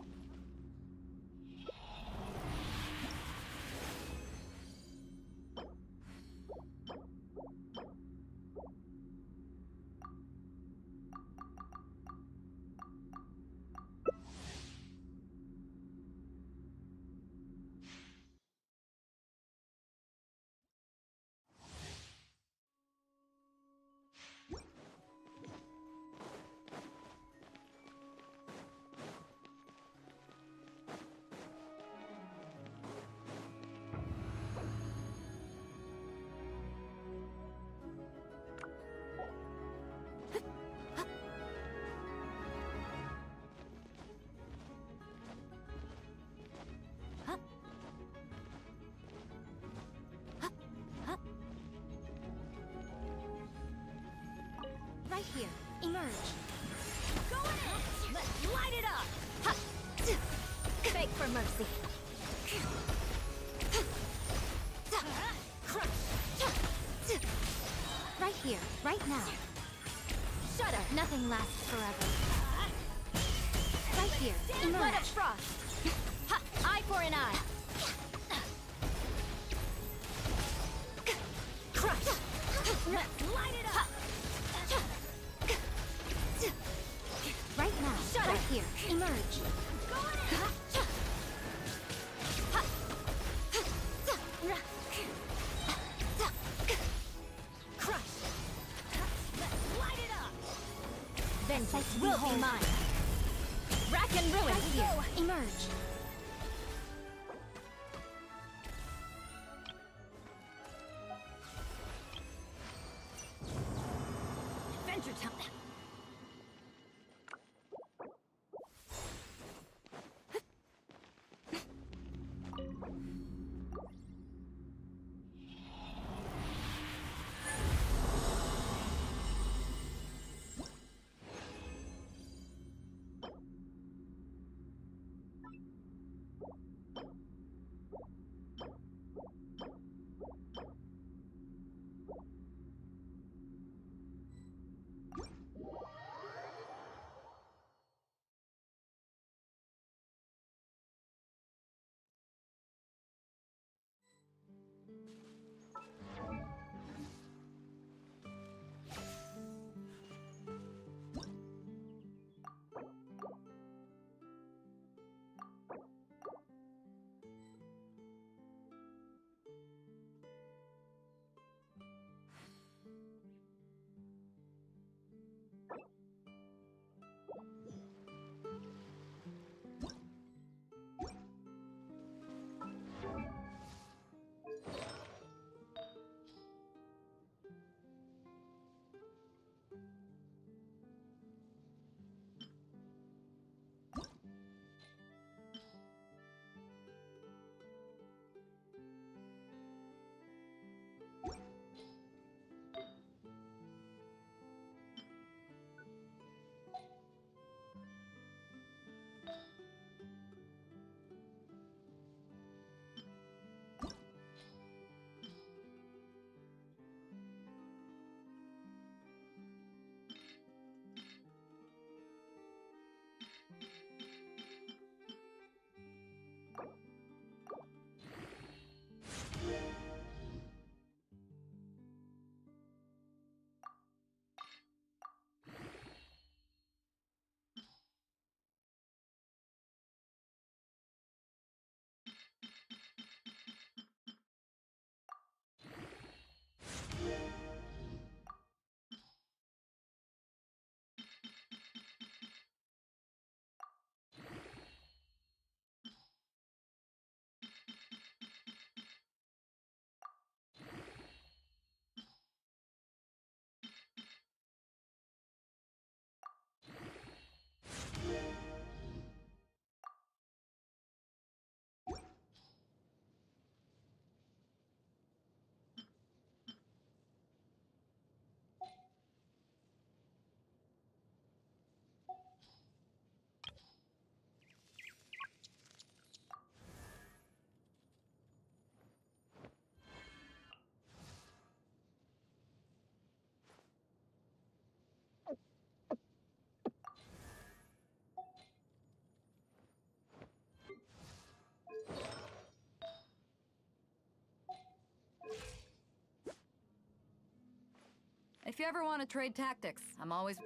Right here. Emerge. Go in! Let's light it up! Ha! Beg for mercy. Crush! Right here. Right now. Shudder! Nothing lasts forever. Right here. Emerge. Blood of frost. Ha! Eye for an eye. Crush! Let's light it up! Right now. Shudder. Right here. Emerge. Go in! sight to will be behold. mine. Rack and ruin here. Emerge. Adventure time. If you ever want to trade tactics, I'm always...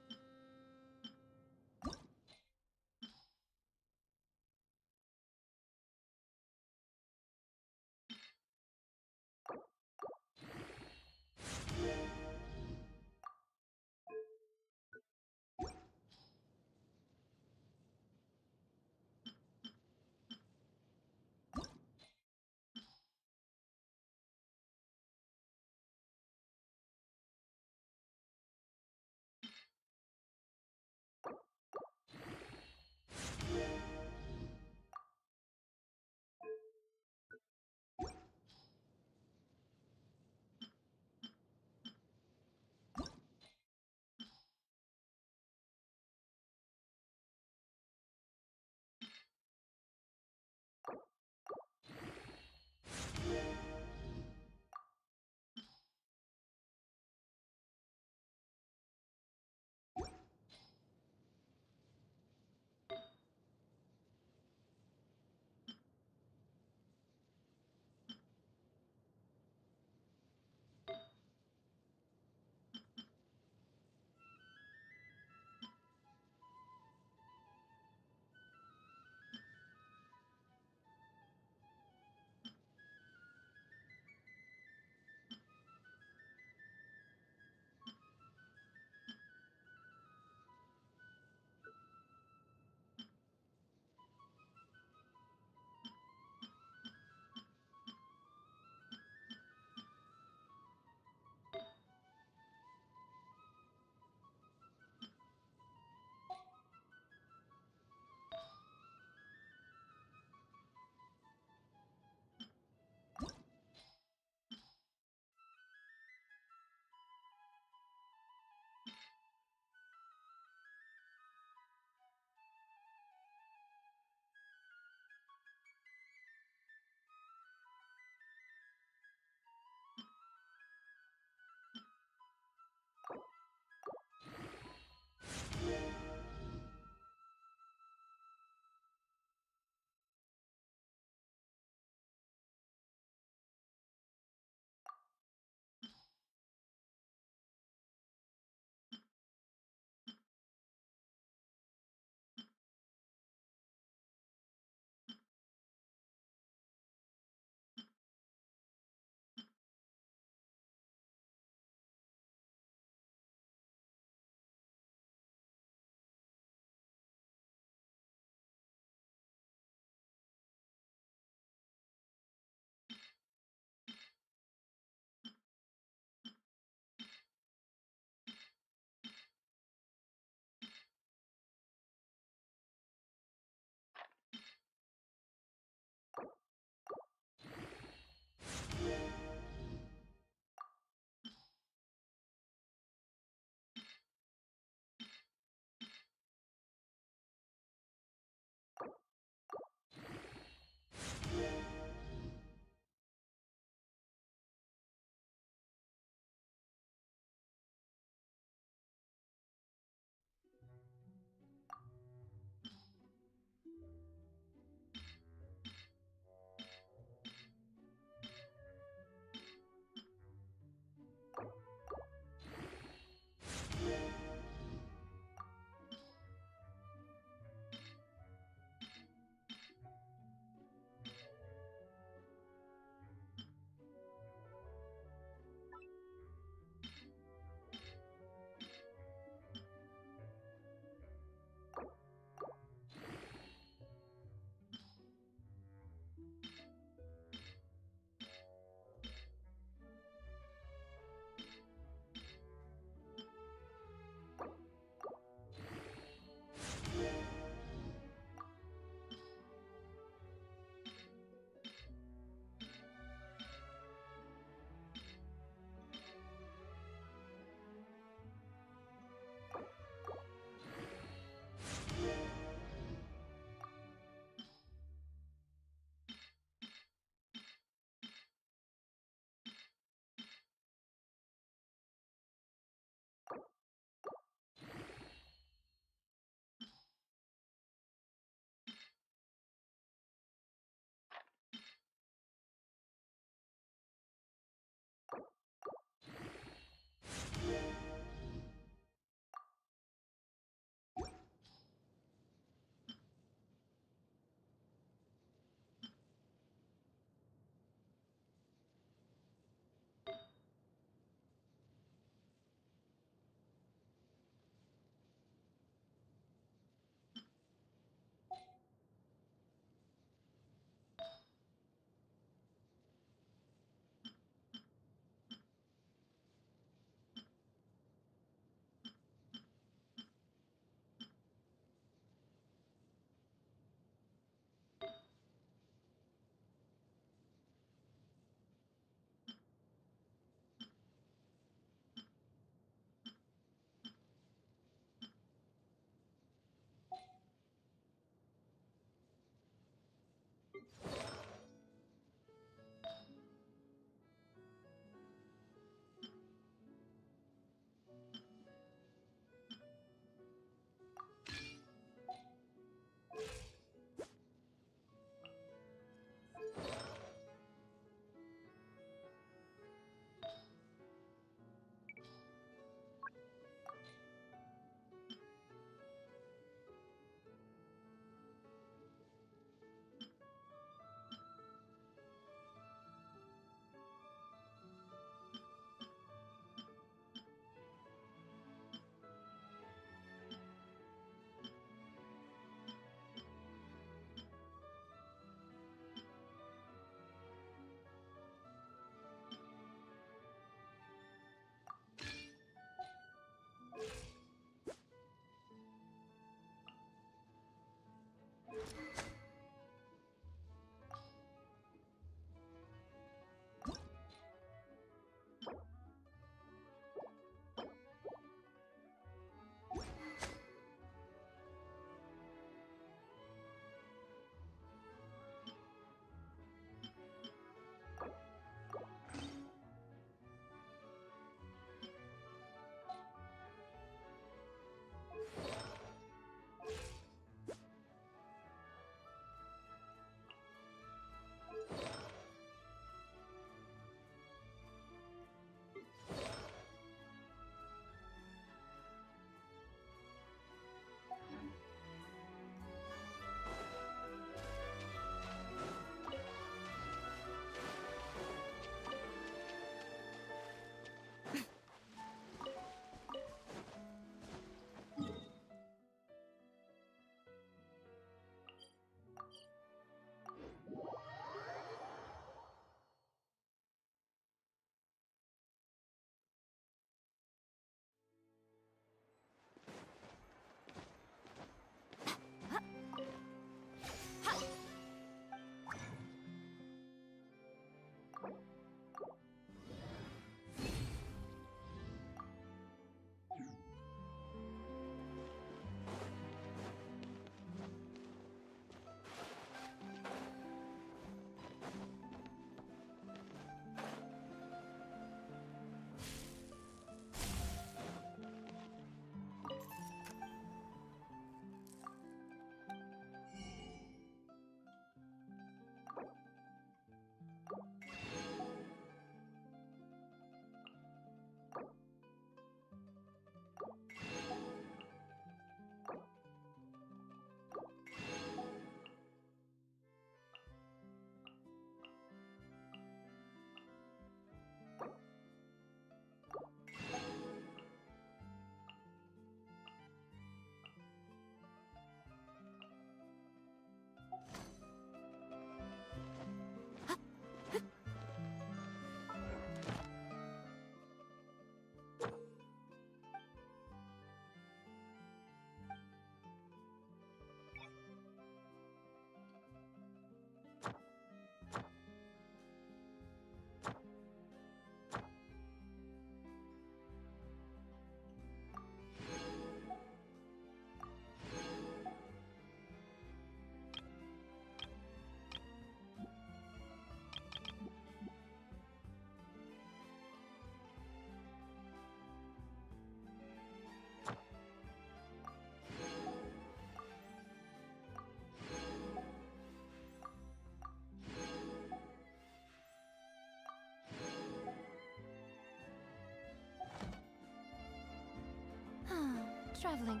Traveling.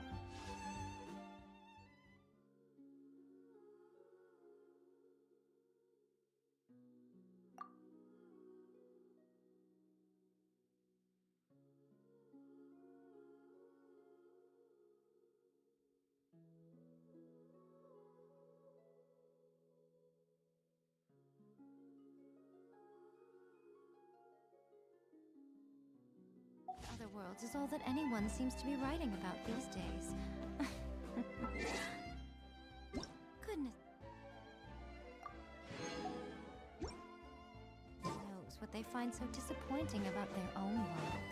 Other worlds is all that anyone seems to be writing about these days. Goodness. Who knows what they find so disappointing about their own world?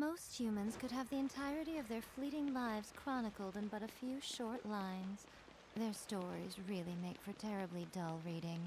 Most humans could have the entirety of their fleeting lives chronicled in but a few short lines. Their stories really make for terribly dull reading.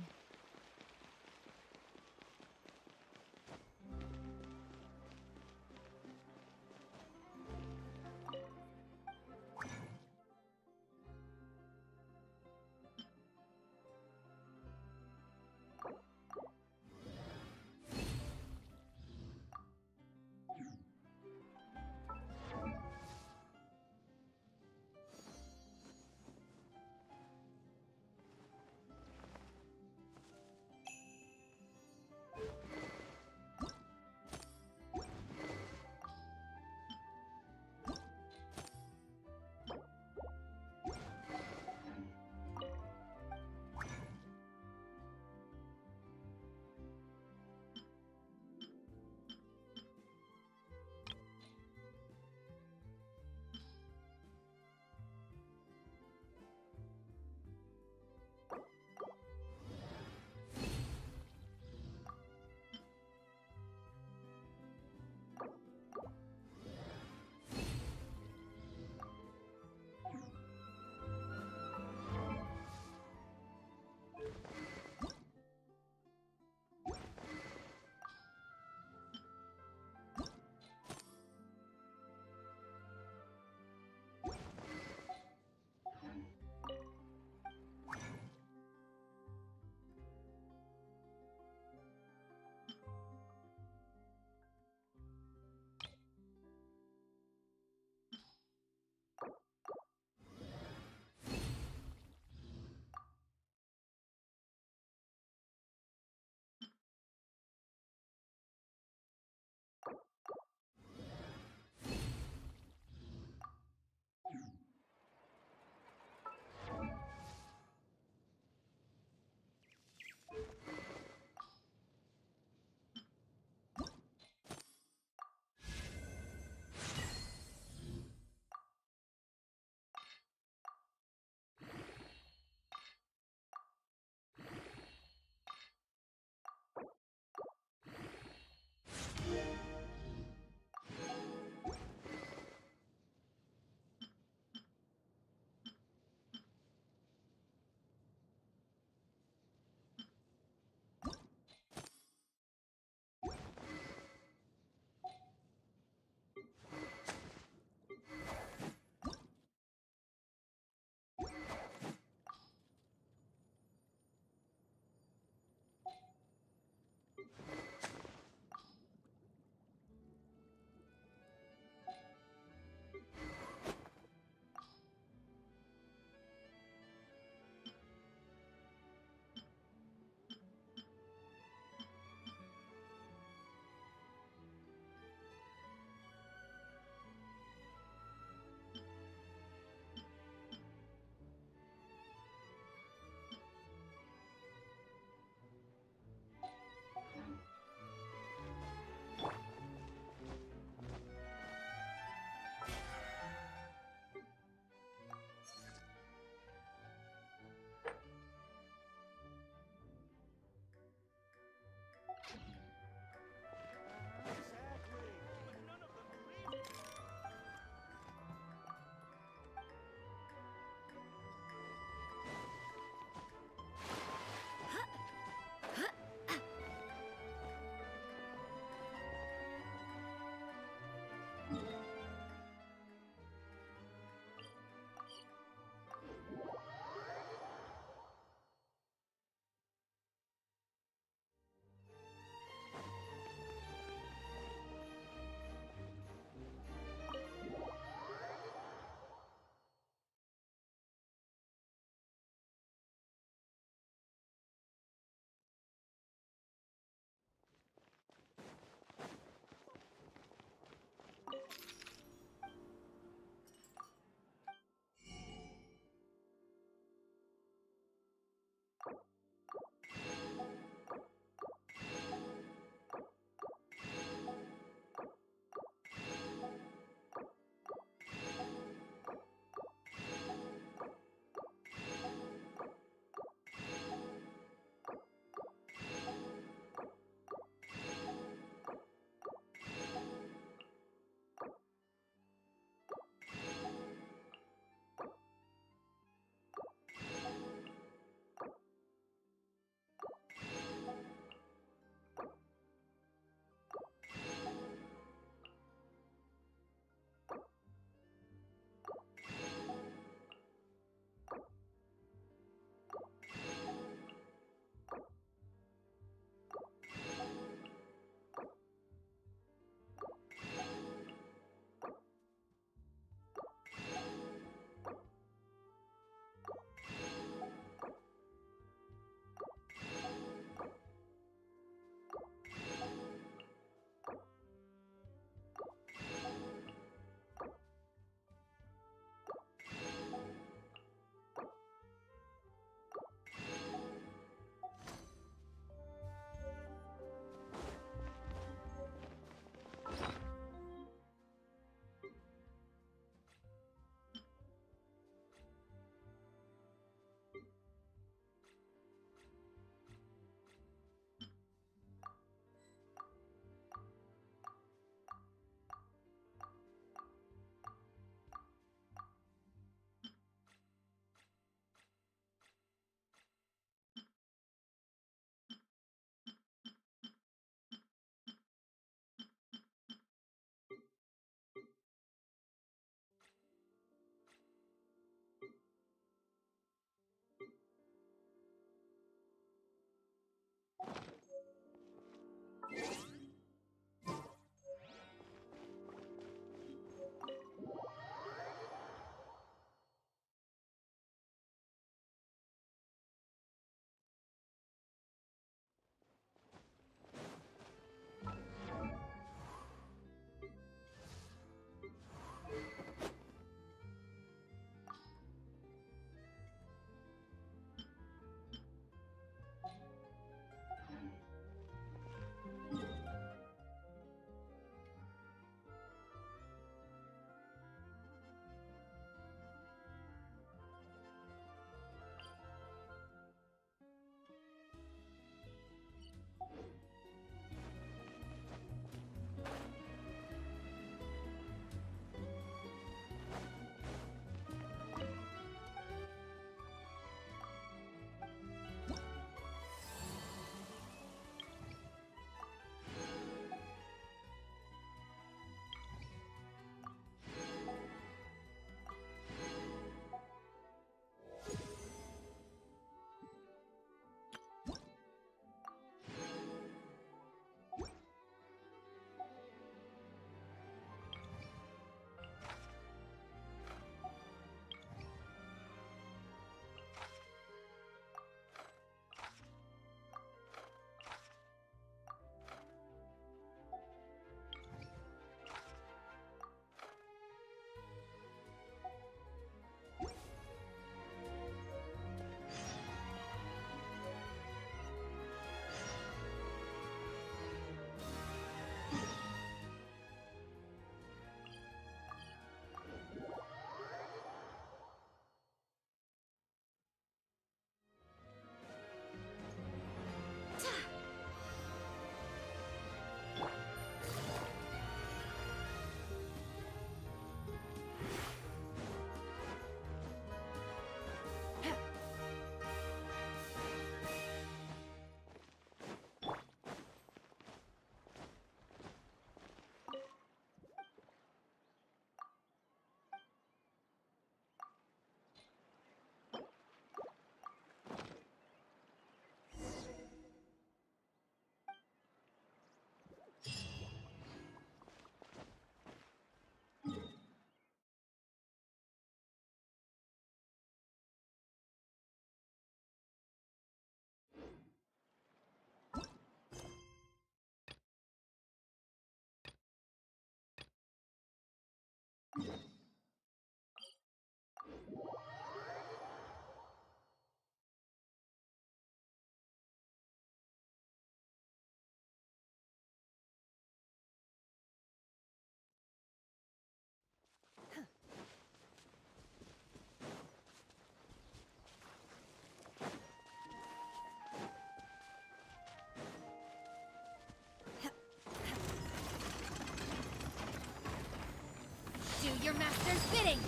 Empire's bidding!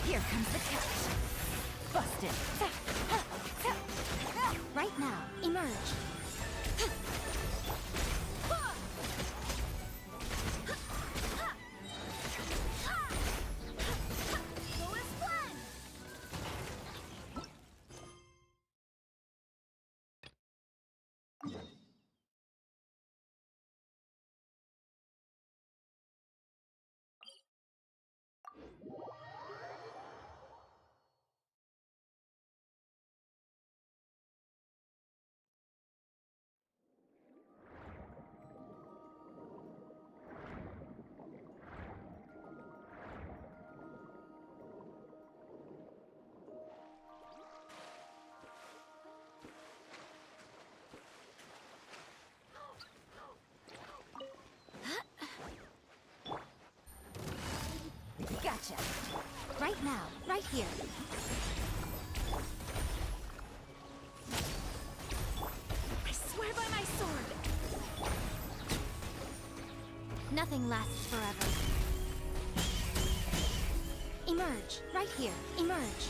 Here comes the test. Busted. Right now, emerge. Gotcha. Right now, right here. I swear by my sword! Nothing lasts forever. Emerge, right here. Emerge.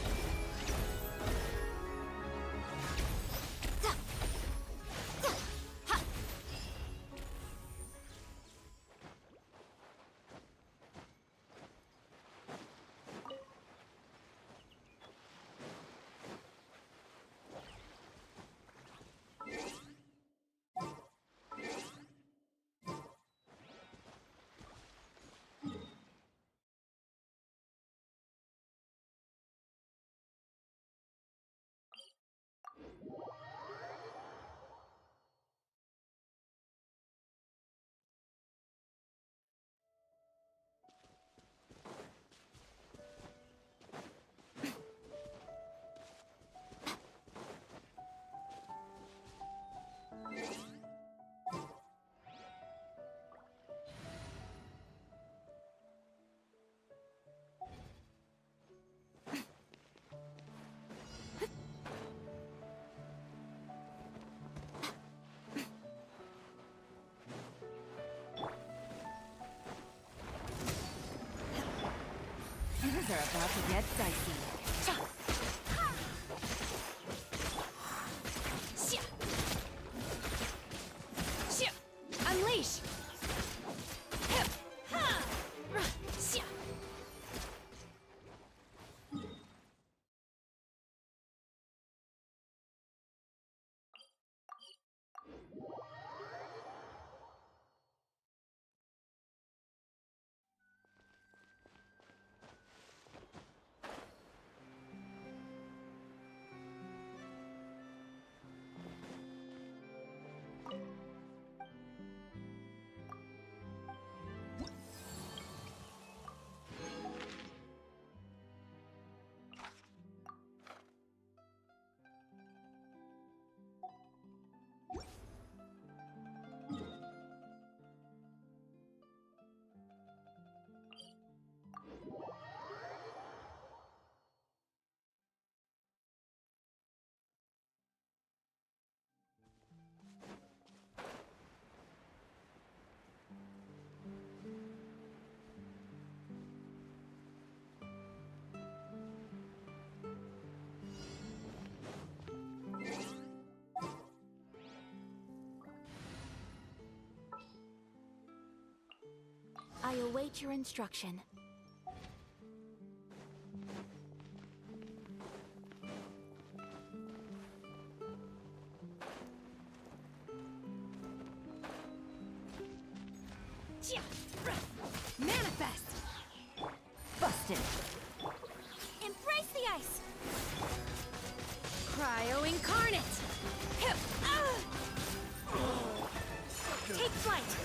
Things are about to get dicey. Unleash! I await your instruction. Manifest! Busted! Embrace the ice! Cryo incarnate! Take flight!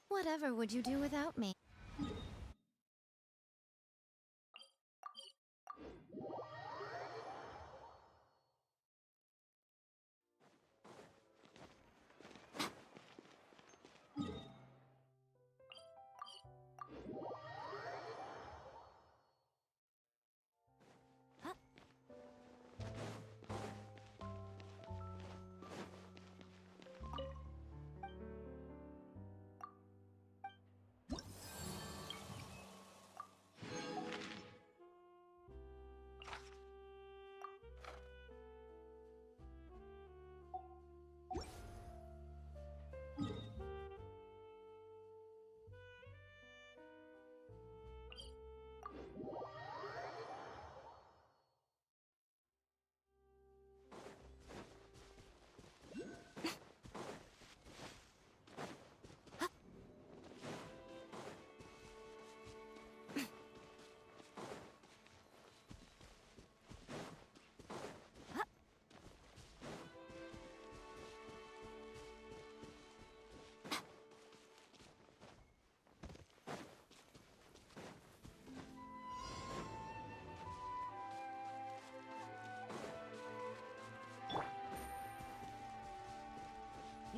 Whatever would you do without me?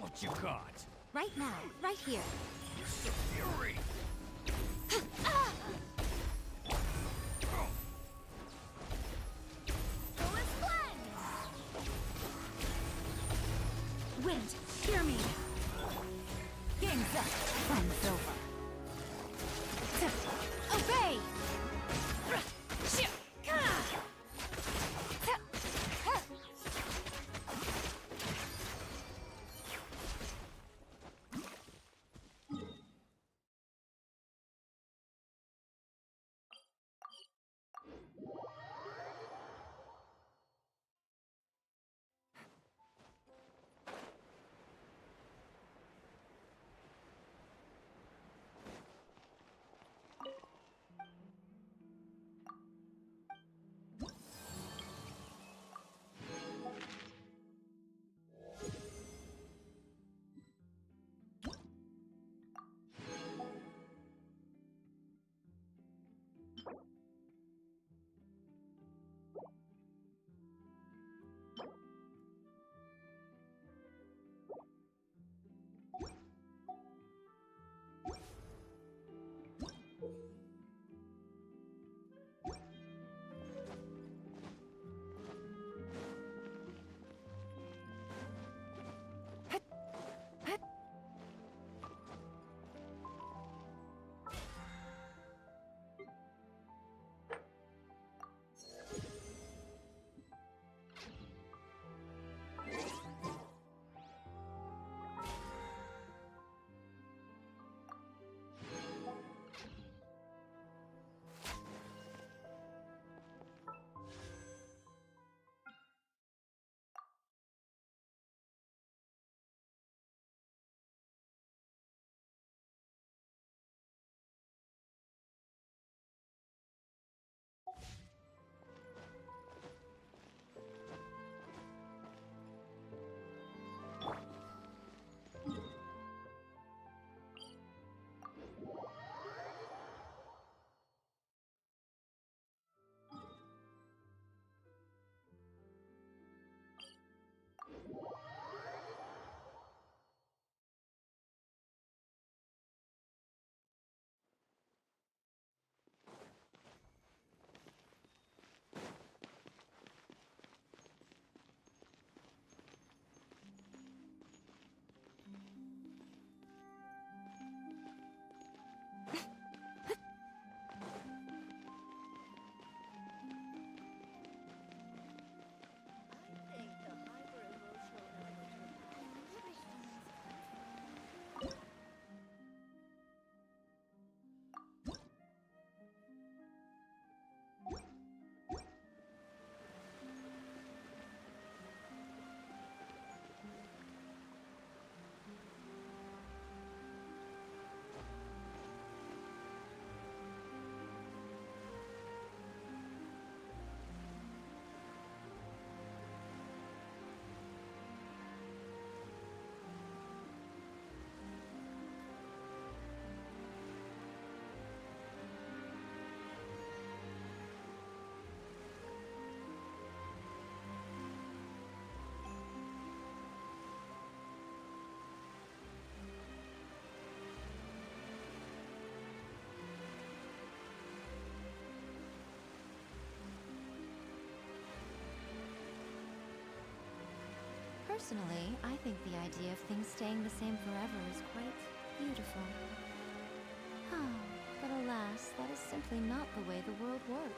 What you got? Right now, right here. Fury! Wind, hear me. Game's up. Fun's over. Obey! Personally, I think the idea of things staying the same forever is quite beautiful. But alas, that is simply not the way the world works.